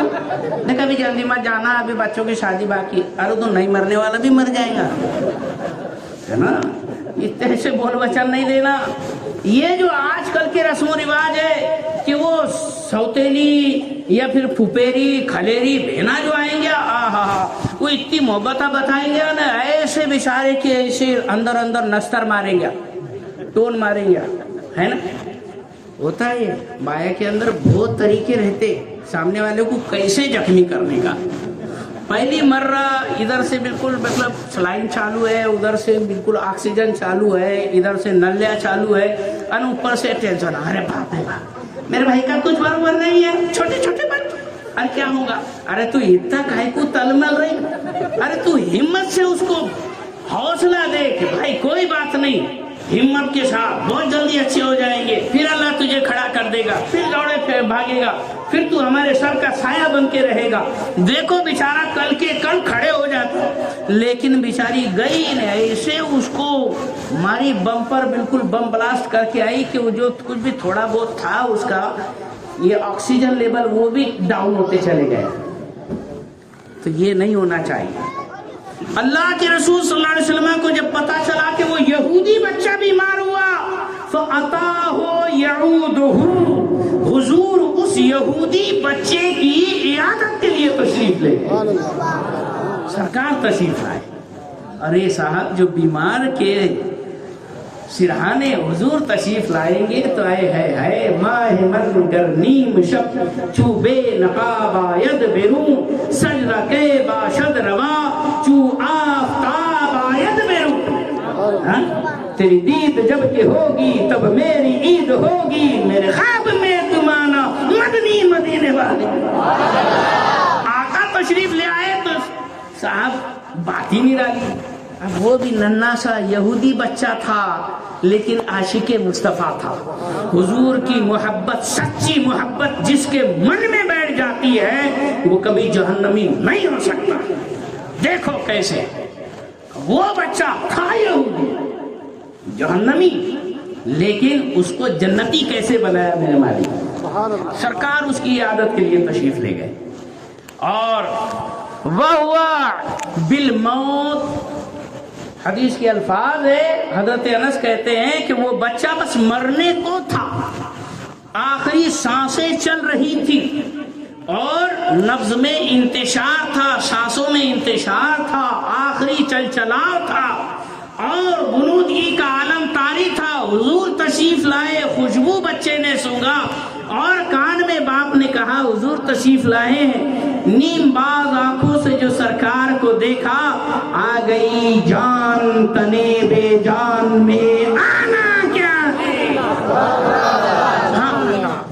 نہیں کبھی جلدی مت جانا، ابھی بچوں کی شادی باقی، ارے تو نہیں مرنے والا بھی مر جائے گا۔ ہے نا, اس طرح سے بول بچن نہیں دینا. یہ جو آج کل کے رسم و رواج ہے کہ وہ سوتیلی یا پھر پھپیری کھلیری بہنا جو آئیں گے, وہ اتنی محبت بتائیں گے نا, ایسے بیچارے کے ایسے اندر اندر نستر ماریں گے, ٹون ماریں گے, ہے نا. ہوتا ہے مایا کے اندر بہت طریقے رہتے سامنے والے کو کیسے زخمی کرنے کا. پہلی مرہ ادھر سے بالکل مطلب سلائن چالو ہے, ادھر سے بالکل آکسیجن چالو ہے, ادھر سے نلیاں چالو ہے, اور اوپر سے ٹینشن. ارے باپ رے باپ, میرے بھائی کا کچھ برابر نہیں ہے, چھوٹے چھوٹے بچے, ارے کیا ہوگا, ارے تو اتنا کاہے کو تل مل رہی, ارے تو ہمت سے اس کو حوصلہ دے کہ بھائی کوئی بات نہیں, ہمت کے ساتھ بہت جلدی اچھے ہو جائیں گے, پھر اللہ تجھے کھڑا کر دے گا, پھر دوڑے پھر بھاگے گا, پھر تو ہمارے سر کا سایہ بن کے رہے گا. دیکھو بیچارہ کل کے کل کھڑے ہو جاتا, لیکن بیچاری گئی نے ایسے اس کو ماری بم پر, بالکل بم بلاسٹ کر کے آئی کہ وہ جو کچھ بھی تھوڑا بہت تھا اس کا یہ آکسیجن لیول وہ بھی ڈاؤن ہوتے چلے گئے. تو یہ نہیں ہونا چاہیے. اللہ کے رسول صلی اللہ علیہ وسلم کو جب پتا چلا کہ وہ یہودی بچہ بیمار ہوا, فَأَتَاهُ يَعُودُهُ, حضور اس یہودی بچے کی عیادت کے لیے تشریف لے گئے. سرکار تشریف لائے. ارے صاحب جو بیمار کے سرہانے حضور تشریف لائیں گے تو ہے ماہ من گرنیم شب چو بے نقابا ید برون سجدہ کے باشد روا چو آفتابا ید برون. تیری دید جب کہ ہوگی تب میری عید ہوگی, میرے خواب میں تمانا مدنی مدینے والے. آقا تشریف لے آئے تو صاحب بات ہی نہیں رہی. اب وہ بھی ننھا سا یہودی بچہ تھا لیکن عاشق مصطفیٰ تھا. حضور کی محبت, سچی محبت جس کے من میں بیٹھ جاتی ہے وہ کبھی جہنمی نہیں ہو سکتا. دیکھو کیسے وہ بچہ تھا یہودی جہنمی, لیکن اس کو جنتی کیسے بنایا میرے مالک. سرکار اس کی عادت کے لیے تشریف لے گئے. اور وَهُوَ بِالْمَوْتِ, حدیث کے الفاظ ہے, حضرت انس کہتے ہیں کہ وہ بچہ بس مرنے کو تھا, آخری سانسیں چل رہی تھی اور نبض میں انتشار تھا, سانسوں میں انتشار تھا, آخری چلچلاؤ تھا اور غنودگی کا عالم طاری تھا. حضور تشریف لائے, خوشبو بچے نے سونگا اور کان میں باپ نے کہا حضور تشریف لائے ہیں. نیم باز آنکھوں سے جو سرکار کو دیکھا, آ گئی جان تنے بے جان میں آنا کیا ہے.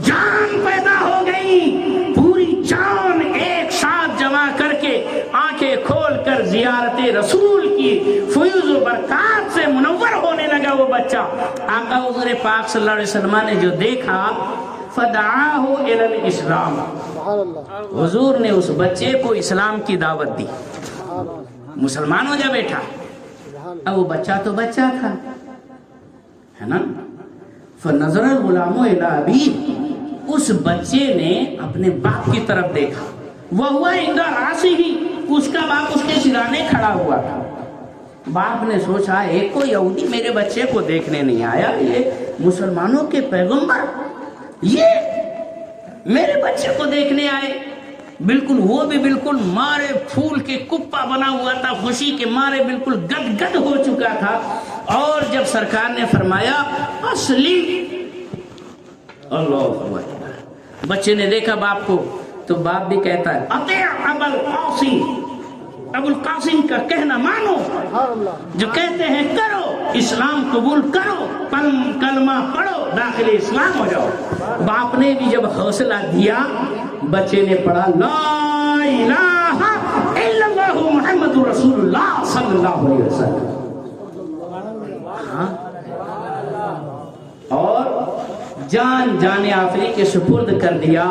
جان پیدا ہو گئی, پوری جان ایک ساتھ جمع کر کے آنکھیں کھول کر زیارت رسول کی فیض و برکات سے منور ہونے لگا وہ بچہ. آقا حضور پاک صلی اللہ علیہ وسلم نے جو دیکھا, فدعاہ الی الاسلام, حضور نے اس بچے کو اسلام کی دعوت دی. مسلمان ہو جا بیٹا. اب وہ بچہ تو بچہ تھا, ہے نا. فنظر الغلام الی ابیہ, اس بچے نے اپنے باپ کی طرف دیکھا. وہو عند راسہ, اس کا باپ اس کے سرانے کھڑا ہوا تھا. باپ نے سوچا ایک کو یہودی میرے بچے کو دیکھنے نہیں آیا, یہ مسلمانوں کے پیغمبر یہ میرے بچے کو دیکھنے آئے. بالکل وہ بھی بالکل مارے پھول کے کپا بنا ہوا تھا, خوشی کے مارے بالکل گد گد ہو چکا تھا. اور جب سرکار نے فرمایا اسلم, اللہ اکبر, بچے نے دیکھا باپ کو تو باپ بھی کہتا ہے اطیع ابا القاسم, ابو القاسم کا کہنا مانو, جو کہتے ہیں کرو, اسلام قبول کرو, کلمہ پڑھو, داخل اسلام ہو جاؤ. باپ نے بھی جب حوصلہ دیا, بچے نے پڑھا لا الہ الا اللہ محمد رسول اللہ صلی اللہ علیہ وسلم. اور جان جان آخری کے سپرد کر دیا,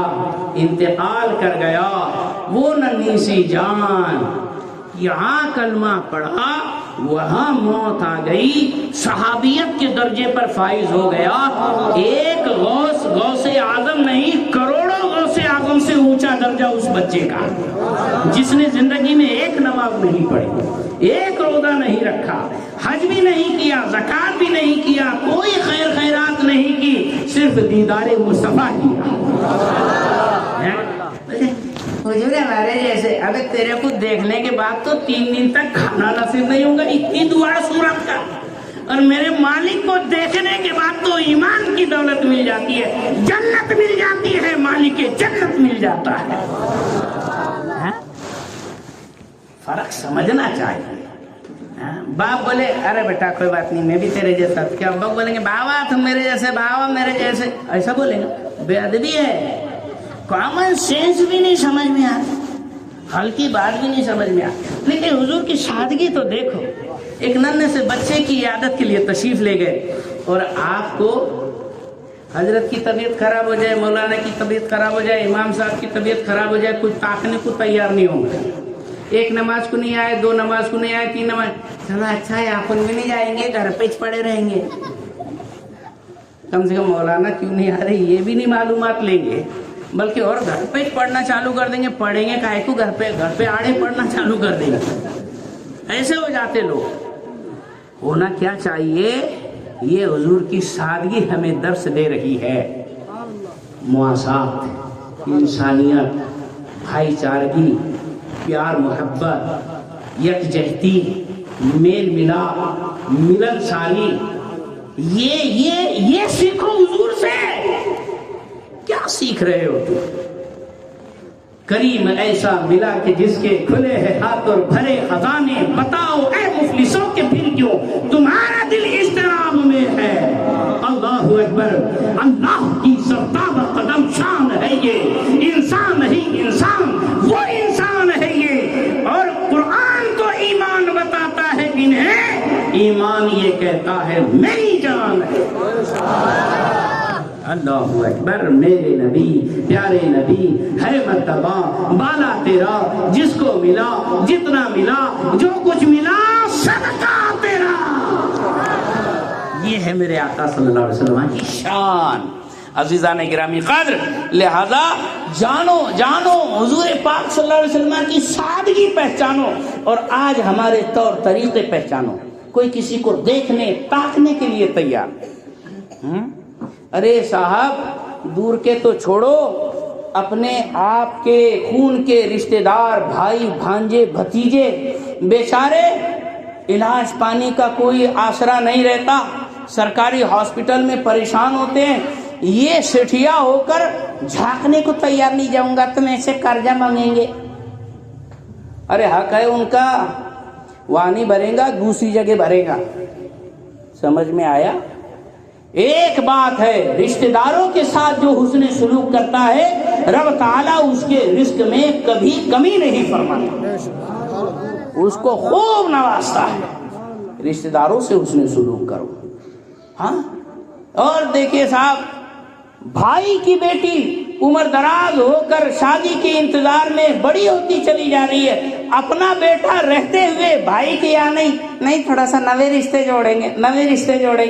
انتقال کر گیا. وہ ننھی سی جان یہاں کلمہ پڑھا, وہاں موت آ گئی, صحابیت کے درجے پر فائز ہو گیا. ایک غوث اعظم نہیں, کروڑوں غوث اعظم سے اونچا درجہ اس بچے کا جس نے زندگی میں ایک نماز نہیں پڑھی، ایک روزہ نہیں رکھا، حج بھی نہیں کیا، زکات بھی نہیں کیا، کوئی خیر خیرات نہیں کی، صرف دیدار مصطفیٰ کیا۔ حضور ہمارے جیسے، ابے تیرے کو دیکھنے کے بعد تو 3 دن تک کھانا نصیب نہیں ہوگا، اتنی دعا صورت کا، اور میرے مالک کو دیکھنے کے بعد تو ایمان کی دولت مل جاتی ہے، جنت مل جاتی ہے، مالک کے جنت مل جاتا ہے۔ فرق سمجھنا چاہیے۔ باپ بولے ارے بیٹا کوئی بات نہیں، میں بھی تیرے جیسا، کیا باپ بولیں گے بابا تم میرے جیسے، بابا میرے جیسے، ایسا بولیں گے؟ بے ادبی ہے، کامن سینس بھی نہیں سمجھ میں آتی، ہلکی بات بھی نہیں سمجھ میں آتی۔ لیکن حضور کی سادگی تو دیکھو، ایک ننھے سے بچے کی عیادت کے لیے تشریف لے گئے، اور آپ کو حضرت کی طبیعت خراب ہو جائے، مولانا کی طبیعت خراب ہو جائے، امام صاحب کی طبیعت خراب ہو جائے، کوئی تاکنے کو تیار نہیں ہوں گے۔ ایک نماز کو نہیں آئے، 2 نماز کو نہیں آئے، 3 نماز، چلو اچھا ہے اپن بھی نہیں جائیں گے، گھر پہ پڑے رہیں گے، کم سے کم مولانا کیوں نہیں آ رہے یہ بھی نہیں معلومات لیں گے، بلکہ اور گھر پہ پڑھنا چالو کر دیں گے، پڑھیں گے کائے کو، گھر پہ آڑے پڑھنا چالو کر دیں گے۔ ایسے ہو جاتے لوگ۔ ہونا کیا چاہیے؟ یہ حضور کی سادگی ہمیں درس دے رہی ہے، مواصلات، انسانیت، بھائی چارگی، پیار محبت، یکجہتی، میل ملاپ، ملن سالی، یہ سیکھو حضور سے۔ کیا سیکھ رہے ہو تم؟ کریم ایسا ملا کہ جس کے کھلے ہیں ہاتھ اور بھرے خزانے، بتاؤ اے مفلسوں کے پھر کیوں تمہارا دل اضطراب میں ہے۔ اللہ اکبر، اللہ کی سرتاب قدم شان ہے یہ، انسان نہیں انسان، وہ انسان ہے یہ، اور قرآن تو ایمان بتاتا ہے انہیں، ایمان یہ کہتا ہے میری جان ہے۔ اللہ اکبر، میرے نبی، پیارے نبی ہے مرتبہ بالا تیرا، جس کو ملا جتنا ملا، جو کچھ ملا صدقہ تیرا۔ یہ ہے میرے آقا صلی اللہ علیہ وسلم کی شان۔ عزیزان گرامی قدر، لہذا جانو حضور پاک صلی اللہ علیہ وسلم کی سادگی پہچانو، اور آج ہمارے طور طریقے پہچانو۔ کوئی کسی کو دیکھنے تاکنے کے لیے تیار، ارے صاحب دور کے تو چھوڑو، اپنے آپ کے خون کے رشتہ دار، بھائی بھانجے بھتیجے بیچارے علاج پانی کا کوئی آسرا نہیں رہتا، سرکاری ہاسپٹل میں پریشان ہوتے ہیں، یہ سٹھیا ہو کر جھانکنے کو تیار نہیں، جاؤں گا تم ایسے قرضہ مانگیں گے، ارے حق ہے ان کا، وہاں نہیں بھرے گا دوسری جگہ بھرے گا۔ سمجھ میں آیا؟ ایک بات ہے، رشتہ داروں کے ساتھ جو حسن سلوک کرتا ہے، رب تعالیٰ اس کے رزق میں کبھی کمی نہیں فرماتا، اس کو خوب نوازتا ہے۔ رشتہ داروں سے حسن سلوک کرو۔ ہاں، اور دیکھیے صاحب، بھائی کی بیٹی عمر دراز ہو کر شادی کے انتظار میں بڑی ہوتی چلی جا رہی ہے، اپنا بیٹا رہتے ہوئے بھائی کے یہاں نہیں تھوڑا سا نوے رشتے جوڑیں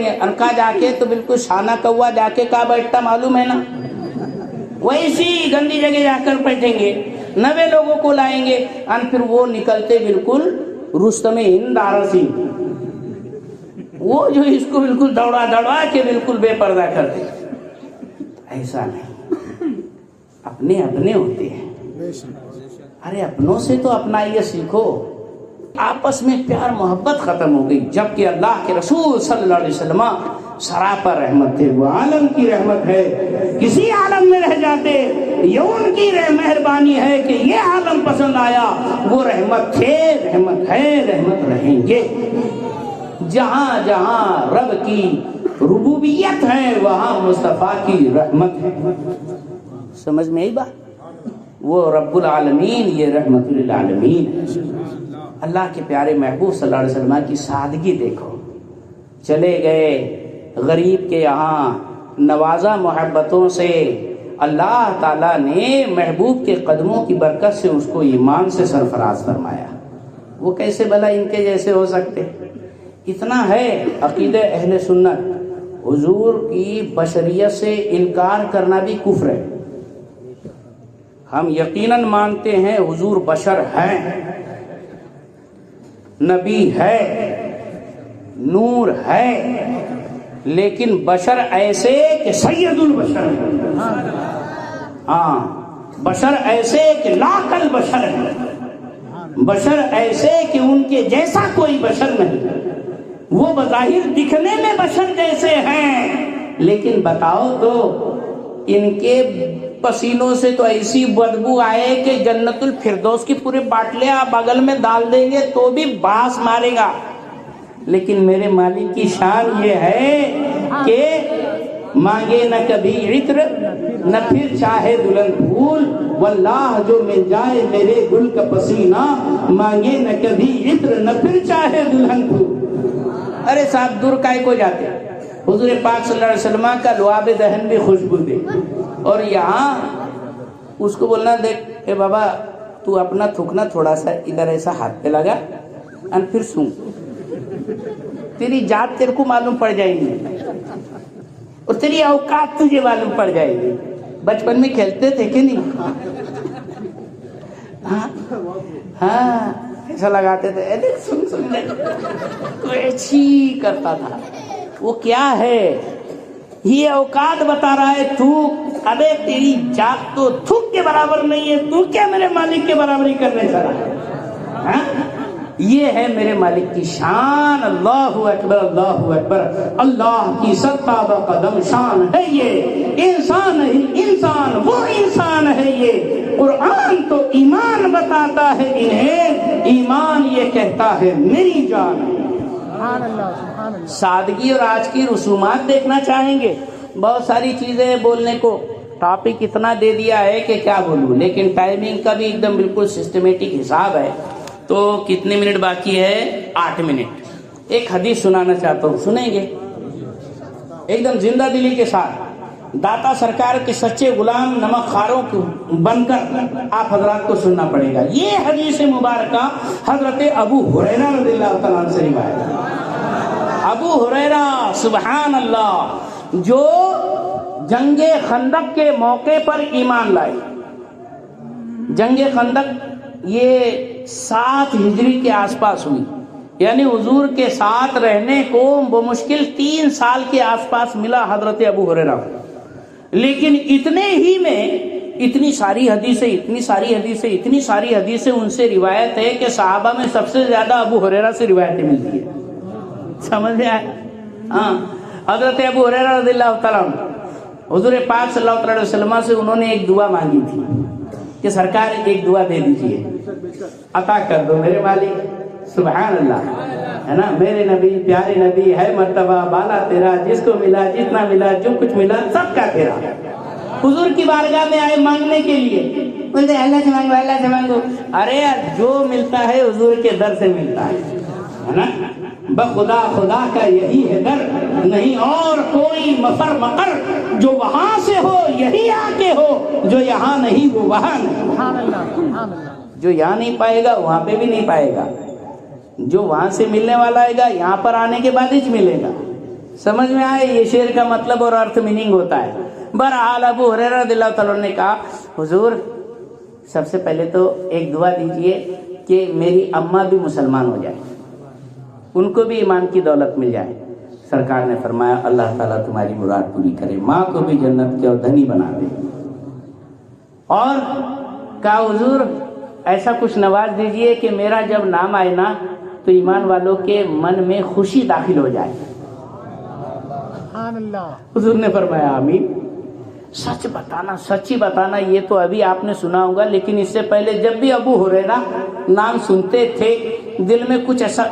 گے، ان کا جا کے تو بالکل شانہ کوا جا کے کہاں بیٹھتا معلوم ہے نا، ویسی گندی جگہ جا کر بیٹھیں گے، نوے لوگوں کو لائیں گے، اور پھر وہ نکلتے بالکل رستم ہند آرسی، وہ جو اس کو بالکل دوڑا کے بالکل بے پردہ کرتے۔ ایسا نہیں، اپنے ہوتے ہیں، ارے اپنوں سے تو اپنا یہ سیکھو۔ آپس میں پیار محبت ختم ہو گئی، جبکہ اللہ کے رسول صلی اللہ علیہ وسلم سراپا رحمت تھے، وہ عالم کی رحمت ہے، کسی عالم میں رہ جاتے یہ ان کی مہربانی ہے کہ یہ عالم پسند آیا، وہ رحمت تھے، رحمت ہے، رحمت رہیں گے۔ جہاں جہاں رب کی ربوبیت ہے وہاں مصطفیٰ کی رحمت ہے۔ سمجھ میں آئی بات؟ وہ رب العالمین، یہ رحمت للعالمین ہے۔ اللہ کے پیارے محبوب صلی اللہ علیہ وسلم کی سادگی دیکھو، چلے گئے غریب کے یہاں، نوازا محبتوں سے، اللہ تعالیٰ نے محبوب کے قدموں کی برکت سے اس کو ایمان سے سرفراز فرمایا۔ وہ کیسے بھلا ان کے جیسے ہو سکتے؟ اتنا ہے عقیدہ اہل سنت، حضور کی بشریت سے انکار کرنا بھی کفر ہے۔ ہم یقیناً مانتے ہیں حضور بشر ہیں، نبی ہے، نور ہے، لیکن بشر ایسے کہ سید البشر ہے۔ ہاں، بشر ایسے کہ لاکھ البشر ہے، بشر ایسے کہ ان کے جیسا کوئی بشر نہیں۔ وہ بظاہر دکھنے میں بشر جیسے ہیں، لیکن بتاؤ تو ان کے پسینوں سے تو ایسی بدبو آئے کہ جنت الفردوس کی پورے باٹلے آپ بغل میں ڈال دیں گے تو بھی باس مارے گا۔ لیکن میرے مالک کی شان یہ ہے کہ مانگے نہ کبھی عطر نہ پھر چاہے دلہن پھول، واللہ جو مل جائے میرے گل کا پسینہ، مانگے نہ کبھی عطر نہ پھر چاہے دلہن پھول۔ ارے صاحب دور کائے کو جاتے، حضور پاک صلی اللہ علیہ وسلم کا لعاب دہن بھی خوشبو دے، اور یہاں اس کو بولنا دیکھ اے بابا تو اپنا تھوکنا تھوڑا سا ادھر ایسا ہاتھ پہ لگا اور پھر سن، تیری ذات تیرے کو معلوم پڑ جائے گی اور تیری اوقات تجھے معلوم پڑ جائے گی۔ بچپن میں کھیلتے تھے کہ نہیں؟ ہاں ایسا لگاتے تھے، دیکھ سن سن تو ایچھی کرتا تھا۔ وہ کیا ہے؟ یہ اوقات بتا رہا ہے تھوک، ابے تیری ذات تو تھوک کے برابر نہیں ہے، تو کیا میرے مالک کے برابری کرنے چلا ہے؟ یہ ہے میرے مالک کی شان۔ اللہ اکبر، اللہ اکبر، اللہ کی ستابہ قدم شان ہے یہ۔ انسان ہی انسان، وہ انسان ہے یہ۔ قرآن تو ایمان بتاتا ہے انہیں، ایمان یہ کہتا ہے میری جان۔ سادگی اور آج کی رسومات دیکھنا چاہیں گے، بہت ساری چیزیں بولنے کو، ٹاپک اتنا دے دیا ہے کہ کیا بولوں، لیکن ٹائمنگ کا بھی ایک دم بالکل سسٹمیٹک حساب ہے۔ تو کتنے منٹ باقی ہے؟ 8 منٹ۔ ایک حدیث سنانا چاہتا ہوں، سنیں گے؟ ایک دم زندہ دلی کے ساتھ، داتا سرکار کے سچے غلام نمک خاروں بن کر آپ حضرات کو سننا پڑے گا۔ یہ حدیث مبارکہ حضرت ابو ہریرہ رضی اللہ تعالیٰ عنہ سے روایت ہے۔ ابو ہریرہ سبحان اللہ، جو جنگ خندق کے موقع پر ایمان لائے۔ جنگ خندق یہ 7 ہجری کے آس پاس ہوئی، یعنی حضور کے ساتھ رہنے کو بمشکل 3 سال کے آس پاس ملا حضرت ابو ہریرہ کو، لیکن اتنے ہی میں اتنی ساری حدیثیں ان سے روایت ہے کہ صحابہ میں سب سے زیادہ ابو ہریرہ سے روایتیں ملتی ہے۔ سمجھ میں آئے؟ ہاں، حضرت ابو ہریرہ رضی اللہ تعالیٰ عنہ، حضور پاک صلی اللہ علیہ وسلم سے انہوں نے ایک دعا مانگی تھی کہ سرکار ایک دعا دے دیجئے، عطا کر دو میرے مالک۔ سبحان اللہ، ہے نا، میرے نبی پیارے نبی ہے مرتبہ بالا تیرا، جس کو ملا جتنا ملا جو کچھ ملا سب کا تیرا۔ حضور کی بارگاہ میں آئے مانگنے کے لیے، بولتے اللہ سے مانگو، اللہ سے مانگو۔ ارے یار، جو ملتا ہے حضور کے در سے ملتا ہے نا، بخدا خدا کا یہی ہے در، نہیں اور کوئی مفر مقر، جو وہاں سے ہو یہی آ کے ہو، جو یہاں نہیں وہ وہاں نہیں۔ جو یہاں نہیں پائے گا وہاں پہ بھی نہیں پائے گا، جو وہاں سے ملنے والا آئے گا یہاں پر آنے کے بعد ہی ملے گا۔ سمجھ میں آئے؟ یہ شعر کا مطلب اور ارتھ میننگ ہوتا ہے۔ بہرحال ابو ہریرہ رضی اللہ تعالیٰ نے کہا حضور سب سے پہلے تو ایک دعا دیجئے کہ میری اماں بھی مسلمان ہو جائے، ان کو بھی ایمان کی دولت مل جائے۔ سرکار نے فرمایا اللہ تعالیٰ تمہاری مراد پوری کرے، ماں کو بھی جنت کے اور دھنی بنا دے۔ اور کہا حضور ایسا کچھ نواز دیجئے کہ میرا جب نام آئے نا تو ایمان والوں کے من میں خوشی داخل ہو جائے۔ حضور نے فرمایا آمین۔ سچ بتانا، سچی بتانا، یہ تو ابھی آپ نے سنا ہوگا، لیکن اس سے پہلے جب بھی ابو ہریرہ نام سنتے تھے دل میں کچھ ایسا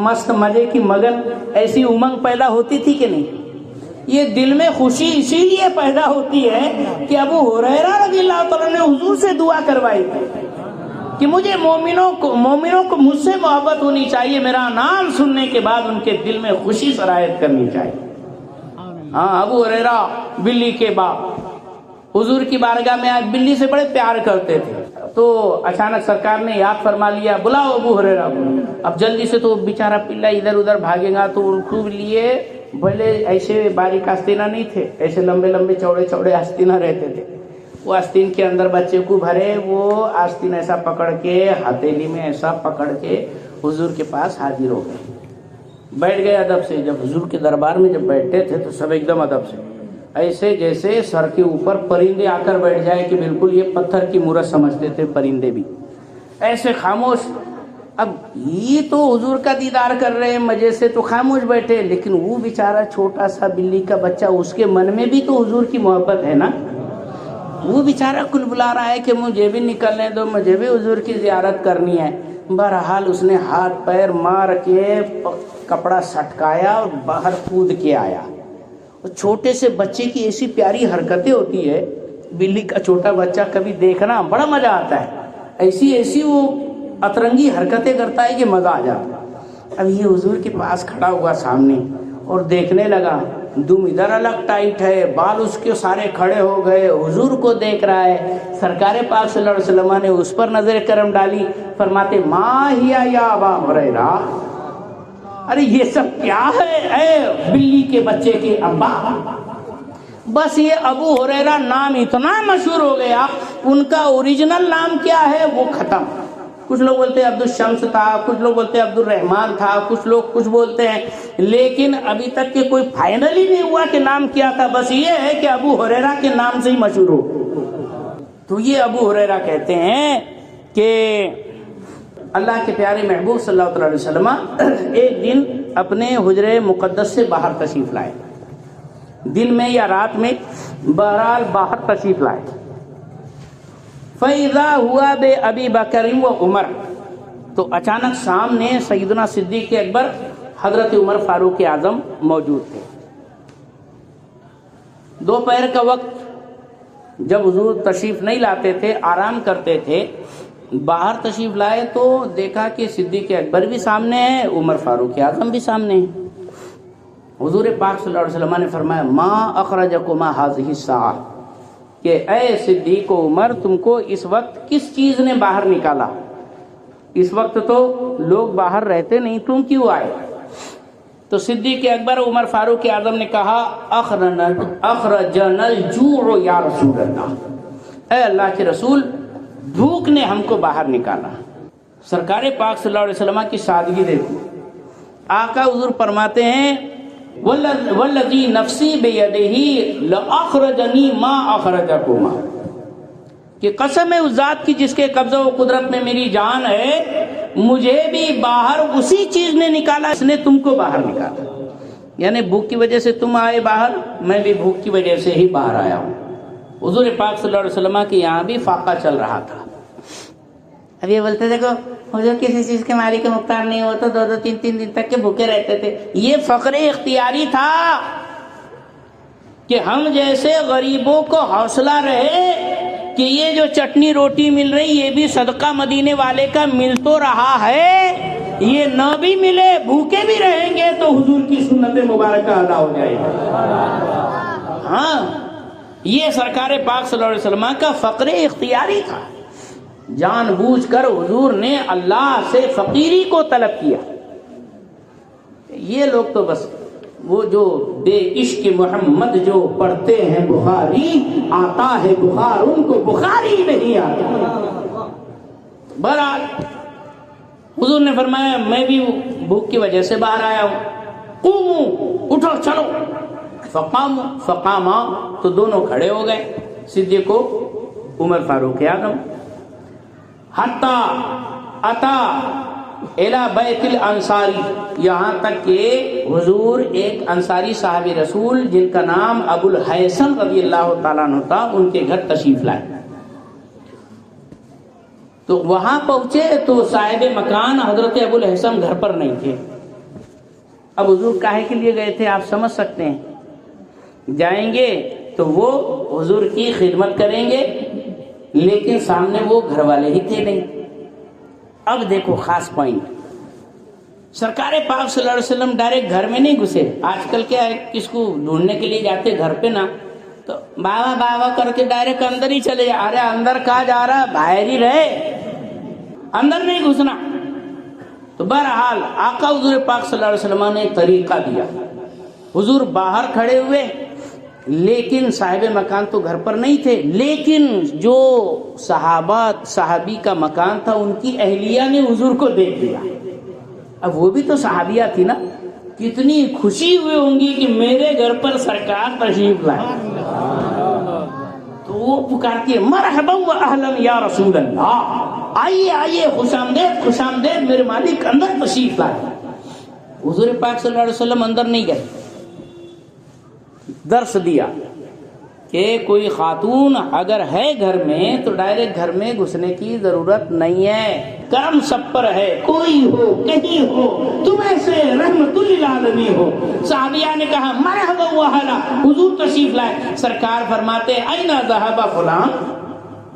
مست مزے کی مگن، ایسی امنگ پیدا ہوتی تھی کہ نہیں؟ یہ دل میں خوشی اسی لیے پیدا ہوتی ہے کہ ابو ہریرہ رضی اللہ تعالیٰ نے حضور سے دعا کروائی کہ مجھے مومنوں کو مجھ سے محبت ہونی چاہیے، میرا نام سننے کے بعد ان کے دل میں خوشی سرایت کرنی چاہیے۔ ہاں، ابو ہریرہ بلی کے باپ حضور کی بارگاہ میں آج بلی سے بڑے پیار کرتے تھے، تو اچانک سرکار نے یاد فرما لیا بلاؤ ابو ہریرہ کو۔ اب جلدی سے تو بیچارہ پلا ادھر ادھر بھاگے گا، تو ان کو لیے بھلے ایسے باریک آستینہ نہیں تھے، ایسے لمبے لمبے چوڑے چوڑے آستینہ رہتے تھے، وہ آستین کے اندر بچے کو بھرے، وہ آستین ایسا پکڑ کے ہتھیلی میں ایسا پکڑ کے حضور کے پاس حاضر ہو گئے، بیٹھ گئے ادب سے۔ جب حضور کے دربار میں جب بیٹھتے تھے تو سب ایک دم ادب سے، ایسے جیسے سر کے اوپر پرندے آ کر بیٹھ جائے کہ بالکل یہ پتھر کی مورت سمجھتے تھے پرندے بھی، ایسے خاموش۔ اب یہ تو حضور کا دیدار کر رہے ہیں مزے سے تو خاموش بیٹھے، لیکن وہ بیچارہ چھوٹا سا بلی کا بچہ، اس کے من میں بھی تو حضور کی محبت ہے نا، وہ بیچارہ کل بلا رہا ہے کہ مجھے بھی نکلنے دو، مجھے بھی حضور کی زیارت کرنی ہے۔ بہرحال اس نے ہاتھ پیر مار کے کپڑا سٹکایا اور باہر کود کے آیا۔ چھوٹے سے بچے کی ایسی پیاری حرکتیں ہوتی ہے، بلی کا چھوٹا بچہ کبھی دیکھنا بڑا مزہ آتا ہے، ایسی وہ اترنگی حرکتیں کرتا ہے کہ مزہ آ جاتا ہے۔ اب یہ حضور کے پاس کھڑا ہوا سامنے اور دیکھنے لگا، دم ادھر الگ ٹائٹ ہے، بال اس کے سارے کھڑے ہو گئے، حضور کو دیکھ رہا ہے۔ سرکار پاک صلی اللہ علیہ وسلم نے اس پر نظر کرم ڈالی، فرماتے ما ہیا یا ابا ہریرہ، ارے یہ سب کیا ہے اے بلی کے بچے کے ابا؟ بس یہ ابو ہریرہ نام اتنا مشہور ہو گیا، ان کا اوریجنل نام کیا ہے وہ ختم۔ کچھ لوگ بولتے ہیں عبد الشمس تھا، کچھ لوگ بولتے ہیں عبد الرحمن تھا، کچھ لوگ کچھ بولتے ہیں، لیکن ابھی تک کہ کوئی فائنل ہی نہیں ہوا کہ نام کیا تھا۔ بس یہ ہے کہ ابو ہریرہ کے نام سے ہی مشہور ہو۔ تو یہ ابو ہریرہ کہتے ہیں کہ اللہ کے پیارے محبوب صلی اللہ علیہ وسلم ایک دن اپنے حجرے مقدس سے باہر تشریف لائے، دن میں یا رات میں، بہرحال باہر تشریف لائے۔ فَإِذَا هُوَ بِأَبِي بَكْرٍ وَعُمَرٍ، تو اچانک سامنے سیدنا صدیق اکبر حضرت عمر فاروق اعظم موجود تھے۔ دوپہر کا وقت جب حضور تشریف نہیں لاتے تھے، آرام کرتے تھے، باہر تشریف لائے تو دیکھا کہ صدیق اکبر بھی سامنے ہے، عمر فاروق اعظم بھی سامنے ہے۔ حضور پاک صلی اللہ علیہ وسلم نے فرمایا ما اخرجکما هذه الساعة، کہ اے صدیق و عمر تم کو اس وقت کس چیز نے باہر نکالا؟ اس وقت تو لوگ باہر رہتے نہیں، تم کیوں آئے؟ تو صدیق اکبر عمر فاروق اعظم نے کہا اخرجنا الجوع یا رسول اللہ، اے اللہ کے رسول بھوک نے ہم کو باہر نکالا۔ سرکار پاک صلی اللہ علیہ وسلم کی سادگی دیکھو، آقا حضور فرماتے ہیں والذی نفسی بیدہ لاخرجنی ما اخرجکما، کہ قسم ہے اس ذات کی جس کے قبضہ و قدرت میں میری جان ہے، مجھے بھی باہر اسی چیز نے نکالا، اس نے تم کو باہر نکالا۔ یعنی بھوک کی وجہ سے تم آئے باہر، میں بھی بھوک کی وجہ سے ہی باہر آیا ہوں۔ حضور پاک صلی اللہ علیہ وسلم کے یہاں بھی فاقہ چل رہا تھا۔ اب یہ بولتے دیکھو حضور کسی چیز کے مالک مختار نہیں ہو تو 2-3 دن تک کے بھوکے رہتے تھے۔ یہ فقر اختیاری تھا کہ ہم جیسے غریبوں کو حوصلہ رہے کہ یہ جو چٹنی روٹی مل رہی یہ بھی صدقہ مدینے والے کا مل تو رہا ہے، یہ نہ بھی ملے بھوکے بھی رہیں گے تو حضور کی سنت مبارکہ ادا ہو جائے گی۔ ہاں، یہ سرکار پاک صلی اللہ علیہ وسلم کا فقر اختیاری تھا، جان بوجھ کر حضور نے اللہ سے فقیری کو طلب کیا۔ یہ لوگ تو بس وہ جو بے عشق محمد جو پڑھتے ہیں بخاری، آتا ہے بخار ان کو بخاری نہیں آتا۔ بہرحال حضور نے فرمایا میں بھی بھوک کی وجہ سے باہر آیا ہوں، قوموا اٹھو چلو، فقاما تو دونوں کھڑے ہو گئے، صدیق کو عمر فاروق اعظم۔ حتی اتا الی بیت الانصاری، یہاں تک کہ حضور ایک انصاری صحابی رسول جن کا نام ابو الحیثم رضی اللہ تعالیٰ عنہ تھا، ان کے گھر تشریف لائے۔ تو وہاں پہنچے تو صاحب مکان حضرت ابو الحیثم گھر پر نہیں تھے۔ اب حضور کاہے کے لیے گئے تھے آپ سمجھ سکتے ہیں، جائیں گے تو وہ حضور کی خدمت کریں گے، لیکن سامنے وہ گھر والے ہی تھے نہیں۔ اب دیکھو خاص پوائنٹ، سرکار پاک صلی اللہ علیہ وسلم ڈائریکٹ گھر میں نہیں گھسے۔ آج کل کیا ہے، کس کو ڈھونڈنے کے لیے جاتے گھر پہ نا تو بابا بابا کر کے ڈائریکٹ اندر ہی چلے جا رہے، اندر کہاں جا رہا، باہر ہی رہے، اندر نہیں گھسنا۔ تو بہرحال آقا حضور پاک صلی اللہ علیہ وسلم نے طریقہ دیا، حضور باہر کھڑے ہوئے، لیکن صاحب مکان تو گھر پر نہیں تھے، لیکن جو صحابی کا مکان تھا ان کی اہلیہ نے حضور کو دیکھ لیا. اب وہ بھی تو صحابیہ تھی نا، کتنی خوشی ہوئی ہوں گی کہ میرے گھر پر سرکار تشریف لائے. تو وہ پکارتی ہے مرحبا و اہلا یا رسول اللہ، آئیے آئیے، خوش آمدید خوش آمدید میرے مالک، اندر تشریف لائے. حضور پاک صلی اللہ علیہ وسلم اندر نہیں گئے. درس دیا کہ کوئی خاتون اگر ہے گھر میں تو ڈائریکٹ گھر میں گھسنے کی ضرورت نہیں ہے، کرم سب پر ہے، کوئی ہو کہیں ہو، تمہیں سے رحمت للعالمین ہو. صحابیہ نے کہا مرحبا و اہلا، حضور تشریف لائے. سرکار فرماتے این ذهب فلان،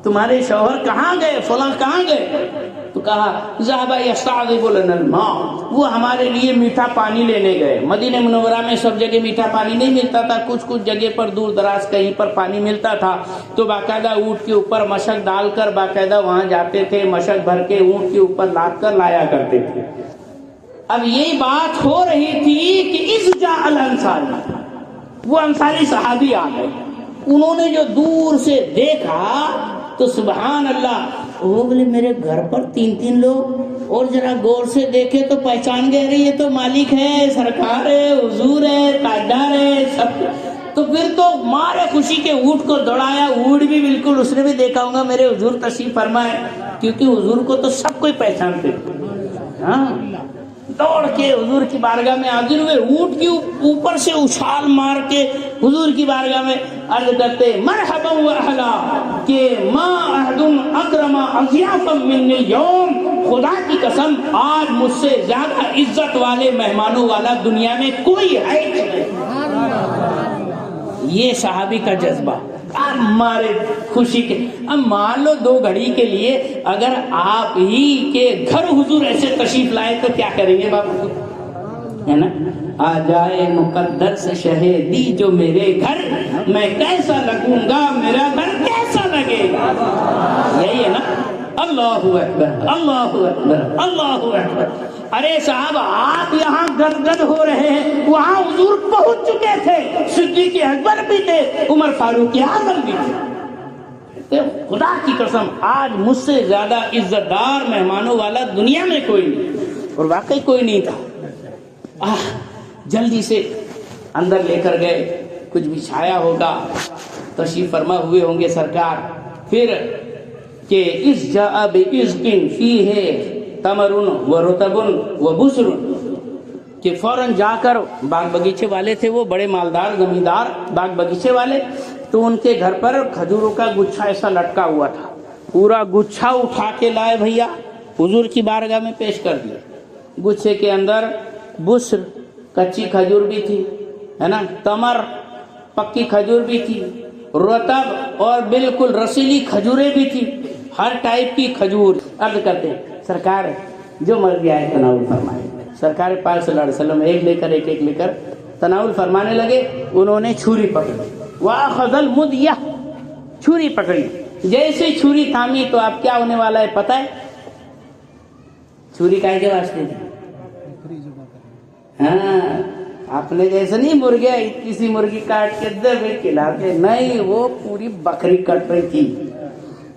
تمہارے شوہر کہاں گئے، فلاں کہاں گئے؟ تو کہا ذهب يستعذب لنا الماء، وہ ہمارے لیے میٹھا پانی لینے گئے. مدینہ منورہ میں سب جگہ میٹھا پانی نہیں ملتا تھا، کچھ کچھ جگہ پر دور دراز کہیں پر پانی ملتا تھا، تو باقاعدہ اونٹ کے اوپر مشک ڈال کر باقاعدہ وہاں جاتے تھے، مشک بھر کے اونٹ کے اوپر لاد کر لایا کرتے تھے. اب یہی بات ہو رہی تھی کہ اذ جاء الانصاری، وہ انصاری صحابی آ گئے. انہوں نے جو دور سے دیکھا تو سبحان اللہ، وہ بولے میرے گھر پر 3 لوگ، اور ذرا غور سے دیکھے تو پہچان گئے، یہ تو مالک ہے، سرکار ہے، حضور ہے، تاجدار ہے سب. تو پھر تو مارے خوشی کے اونٹ کو دوڑایا. اونٹ بھی بالکل اس نے بھی دیکھا ہوگا میرے حضور تشریف فرمائے، کیونکہ حضور کو تو سب کوئی پہچانتے. ہاں، دوڑ کے حضور کی بارگاہ میں حاضر ہوئے، اونٹ کے اوپر سے اچھال مار کے حضور کی بارگاہ میں عرض کرتے مرحبا و اہلا کہ ما احد اکرم اضیافا منی اليوم، خدا کی قسم آج مجھ سے زیادہ عزت والے مہمانوں والا دنیا میں کوئی ہے نہیں. یہ صحابی کا جذبہ. اب ہمارے خوشی کے، اب مان لو 2 گھڑی کے لیے اگر آپ ہی کے گھر حضور ایسے تشریف لائے تو کیا کریں گے باپ، ہے نا؟ آ جائے مقدر سے شہیدی جو میرے گھر، میں کیسا لگوں گا، میرا گھر کیسا لگے گا. یہی ہے نا، اللہ اکبر اللہ اکبر اللہ اکبر. ارے صاحب آپ یہاں گدگد ہو رہے ہیں، وہاں حضور پہنچ چکے تھے، صدیق اکبر بھی تھے، عمر فاروق اعظم بھی تھے. خدا کی قسم آج مجھ سے زیادہ عزت دار مہمانوں والا دنیا میں کوئی نہیں، اور واقعی کوئی نہیں تھا. جلدی سے اندر لے کر گئے، کچھ بچھایا ہوگا، تشریف فرما ہوئے ہوں گے سرکار. پھر کہ اس جاء بعزق فیہ تمر و رطب و بسر، کہ فوراً جا کر باغ بگیچے والے تھے، وہ بڑے مالدار زمیندار باغ بگیچے والے، تو ان کے گھر پر کھجوروں کا گچھا ایسا لٹکا ہوا تھا، پورا گچھا اٹھا کے لائے بھیا، حضور کی بارگاہ میں پیش کر دیا. گچھے کے اندر بسر کچی کھجور بھی تھی، ہے نا، تمر پکی کھجور بھی تھی، رطب اور بالکل رسیلی کھجوریں بھی تھی، ہر ٹائپ کی کھجور. عرض کرتے سرکار جو مرضی آئے تناول فرمائے. سرکار پاک صلی اللہ علیہ وسلم ایک لے کر تناول فرمانے لگے. انہوں نے چھری پکڑی، وَأَخَذَ الْمُدْيَةَ، چھری پکڑی. جیسے چھری تھامی تو آپ کیا ہونے والا ہے پتہ ہے؟ چھری کائے کے واسطے تھی؟ ہاں، آپ نے جیسے نہیں مرغے کسی مرغی کاٹ کے دے کھلاتے، نہیں، وہ پوری بکری کٹ رہی تھی.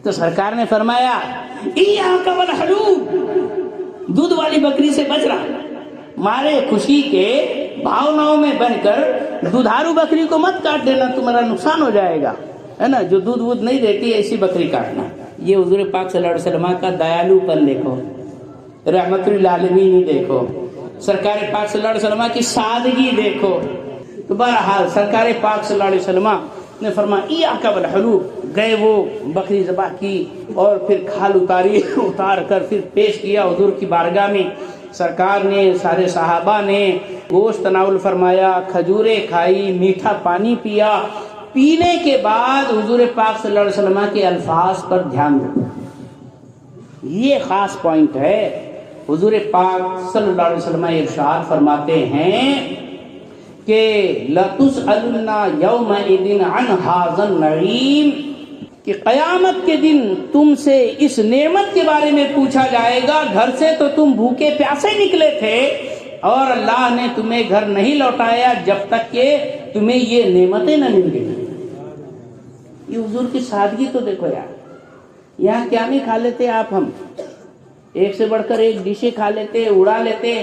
تو سرکار نے فرمایا ایاک والحلوب، دودھ والی بکری سے بچ رہا. مارے خوشی کے بھاوناؤں میں بہ کر دودھارو بکری کو مت کاٹ دینا، تمہارا نقصان ہو جائے گا، ہے نا. جو دودھ وودھ نہیں دیتی ایسی بکری کاٹنا. یہ حضور پاک صلی اللہ علیہ وسلم کا دیالو پن دیکھو، رحمت للعالمین دیکھو، سرکار پاک صلی اللہ علیہ وسلم کی سادگی دیکھو. تو بہرحال سرکار پاک صلی اللہ علیہ وسلم نے فرمایا ایاک والحلوب. گئے وہ بکری ذبح کی اور پھر کھال اتاری، اتار کر پھر پیش کیا حضور کی بارگاہ میں. سرکار نے، سارے صحابہ نے گوشت تناول فرمایا، کھجوریں کھائی، میٹھا پانی پیا. پینے کے بعد حضور پاک صلی اللہ علیہ وسلم کے الفاظ پر دھیان دو، یہ خاص پوائنٹ ہے. حضور پاک صلی اللہ علیہ وسلم ارشاد فرماتے ہیں کہ لَتُسْأَلُنَّ يَوْمَئِذٍ عَنْ هَٰذَا النَّعِيمِ، کہ قیامت کے دن تم سے اس نعمت کے بارے میں پوچھا جائے گا. گھر سے تو تم بھوکے پیاسے نکلے تھے، اور اللہ نے تمہیں گھر نہیں لوٹایا جب تک کہ تمہیں یہ نعمتیں نہ مل گئی۔ یہ حضور کی سادگی تو دیکھو یار، یہاں کیا نہیں کھا لیتے آپ، ہم ایک سے بڑھ کر ایک ڈشیں کھا لیتے، اڑا لیتے،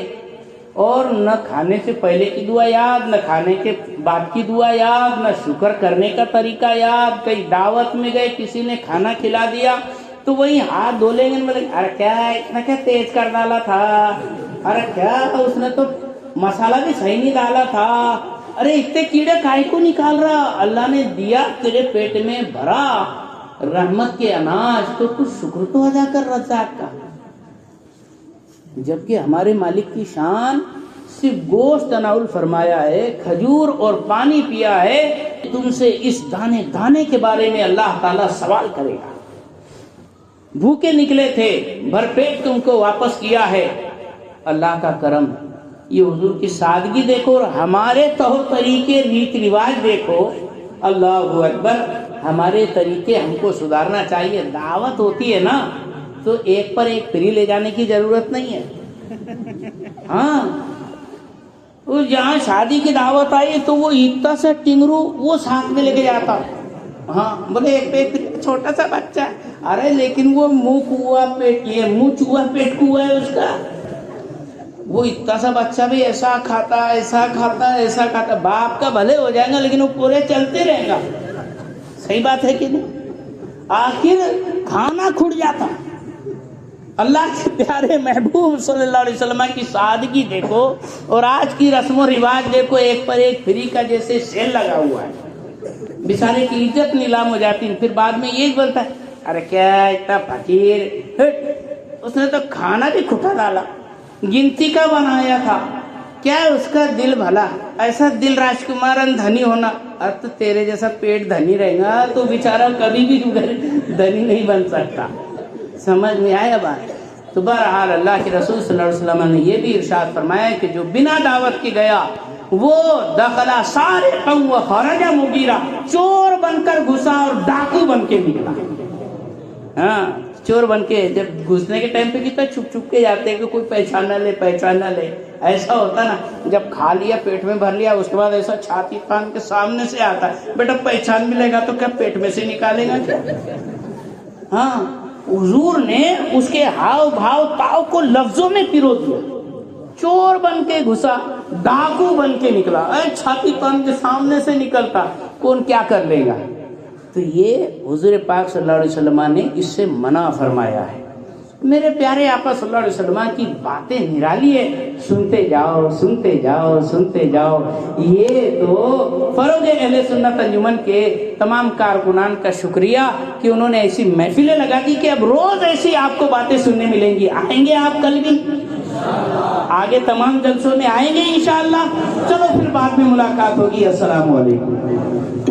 اور نہ کھانے سے پہلے کی دعا یاد، نہ کھانے کے بعد کی دعا یاد، نہ شکر کرنے کا طریقہ یاد۔ کئی دعوت میں گئے، کسی نے کھانا کھلا دیا تو وہی ہاتھ دھو لیں گے، بولے ارے کیا اتنا کیا تیز کر ڈالا تھا، ارے کیا اس نے تو مسالہ بھی صحیح نہیں ڈالا تھا، ارے اتنے کیڑے کائی کو نکال رہا، اللہ نے دیا تیرے پیٹ میں بھرا رحمت کے اناج، تو کچھ شکر تو ادا کر رزاق کا۔ جبکہ ہمارے مالک کی شان صرف گوشت تناول فرمایا ہے، کھجور اور پانی پیا ہے، تم سے اس دانے دانے کے بارے میں اللہ تعالیٰ سوال کرے گا۔ بھوکے نکلے تھے، بھرپیٹ تم کو واپس کیا ہے، اللہ کا کرم۔ یہ حضور کی سادگی دیکھو، اور ہمارے طور طریقے ریت رواج دیکھو، اللہ اکبر۔ ہمارے طریقے ہم کو سدھارنا چاہیے۔ دعوت ہوتی ہے نا تو ایک پر ایک فری لے جانے کی ضرورت نہیں ہے۔ ہاں، جہاں شادی کی دعوت آئی تو وہ اتنا سا ٹنگرو وہ ساتھ میں لے کے جاتا، ہاں بولے ایک چھوٹا سا بچہ، ارے لیکن وہ منہ کوا پیٹ، یہ منہ چوہا پیٹ کوا ہے اس کا، وہ اتنا سا بچہ بھی ایسا کھاتا ایسا کھاتا ایسا کھاتا، باپ کا بھلے ہو جائے گا لیکن وہ پورے چلتے رہے گا۔ صحیح بات ہے کہ نہیں؟ آخر کھانا کھٹ جاتا۔ اللہ کے پیارے محبوب صلی اللہ علیہ وسلم کی سادگی دیکھو، اور آج کی رسم و رواج دیکھو، ایک پر ایک فری کا جیسے سیل لگا ہوا ہے، بیچارے کی عزت نیلام ہو جاتی ہے۔ پھر بعد میں یہی بولتا ہے ارے کیا اتنا فقیر، اس نے تو کھانا بھی کھٹا ڈالا، گنتی کا بنایا تھا، کیا اس کا دل بھلا، ایسا دل راجکمارن دھنی ہونا، اب تو تیرے جیسا پیٹ دھنی رہے گا تو بیچارہ کبھی بھی دھنی نہیں بن سکتا۔ سمجھ میں آیا بات؟ تو بہرحال اللہ کے رسول صلی اللہ علیہ وسلم نے یہ بھی ارشاد فرمایا کہ جو بنا دعوت کے گیا وہ دخلا سارقا و خرج مغیرا، چور بن کر گھسا اور ڈاکو بن کے نکلا۔ ہاں، چور بن کے جب گھسنے کے ٹائم پہ کتنا چھپ چھپ کے جاتے ہیں کہ کوئی پہچان نہ لے، ایسا ہوتا نا، جب کھا لیا پیٹ میں بھر لیا اس کے بعد ایسا چھاتی تان کے سامنے سے آتا ہے، بیٹا پہچان بھی لے گا تو کیا پیٹ میں سے نکالے گا کیا؟ ہاں، حضور نے اس کے ہاؤ بھاؤ تاؤ کو لفظوں میں پیرو دیا، چور بن کے گھسا، ڈاکو بن کے نکلا، چھاتی تان کے سامنے سے نکلتا، کون کیا کر لے گا؟ تو یہ حضور پاک صلی اللہ علیہ وسلم نے اس سے منع فرمایا ہے۔ میرے پیارے آقا صلی اللہ علیہ وسلم کی باتیں نرالی ہے، سنتے جاؤ سنتے جاؤ سنتے جاؤ۔ یہ تو فروغ اہل سنت انجمن کے تمام کارکنان کا شکریہ کہ انہوں نے ایسی محفلیں لگا دی کہ اب روز ایسی آپ کو باتیں سننے ملیں گی۔ آئیں گے آپ کل بھی؟ آگے تمام جلسوں میں آئیں گے انشاءاللہ۔ چلو پھر بعد میں ملاقات ہوگی۔ السلام علیکم۔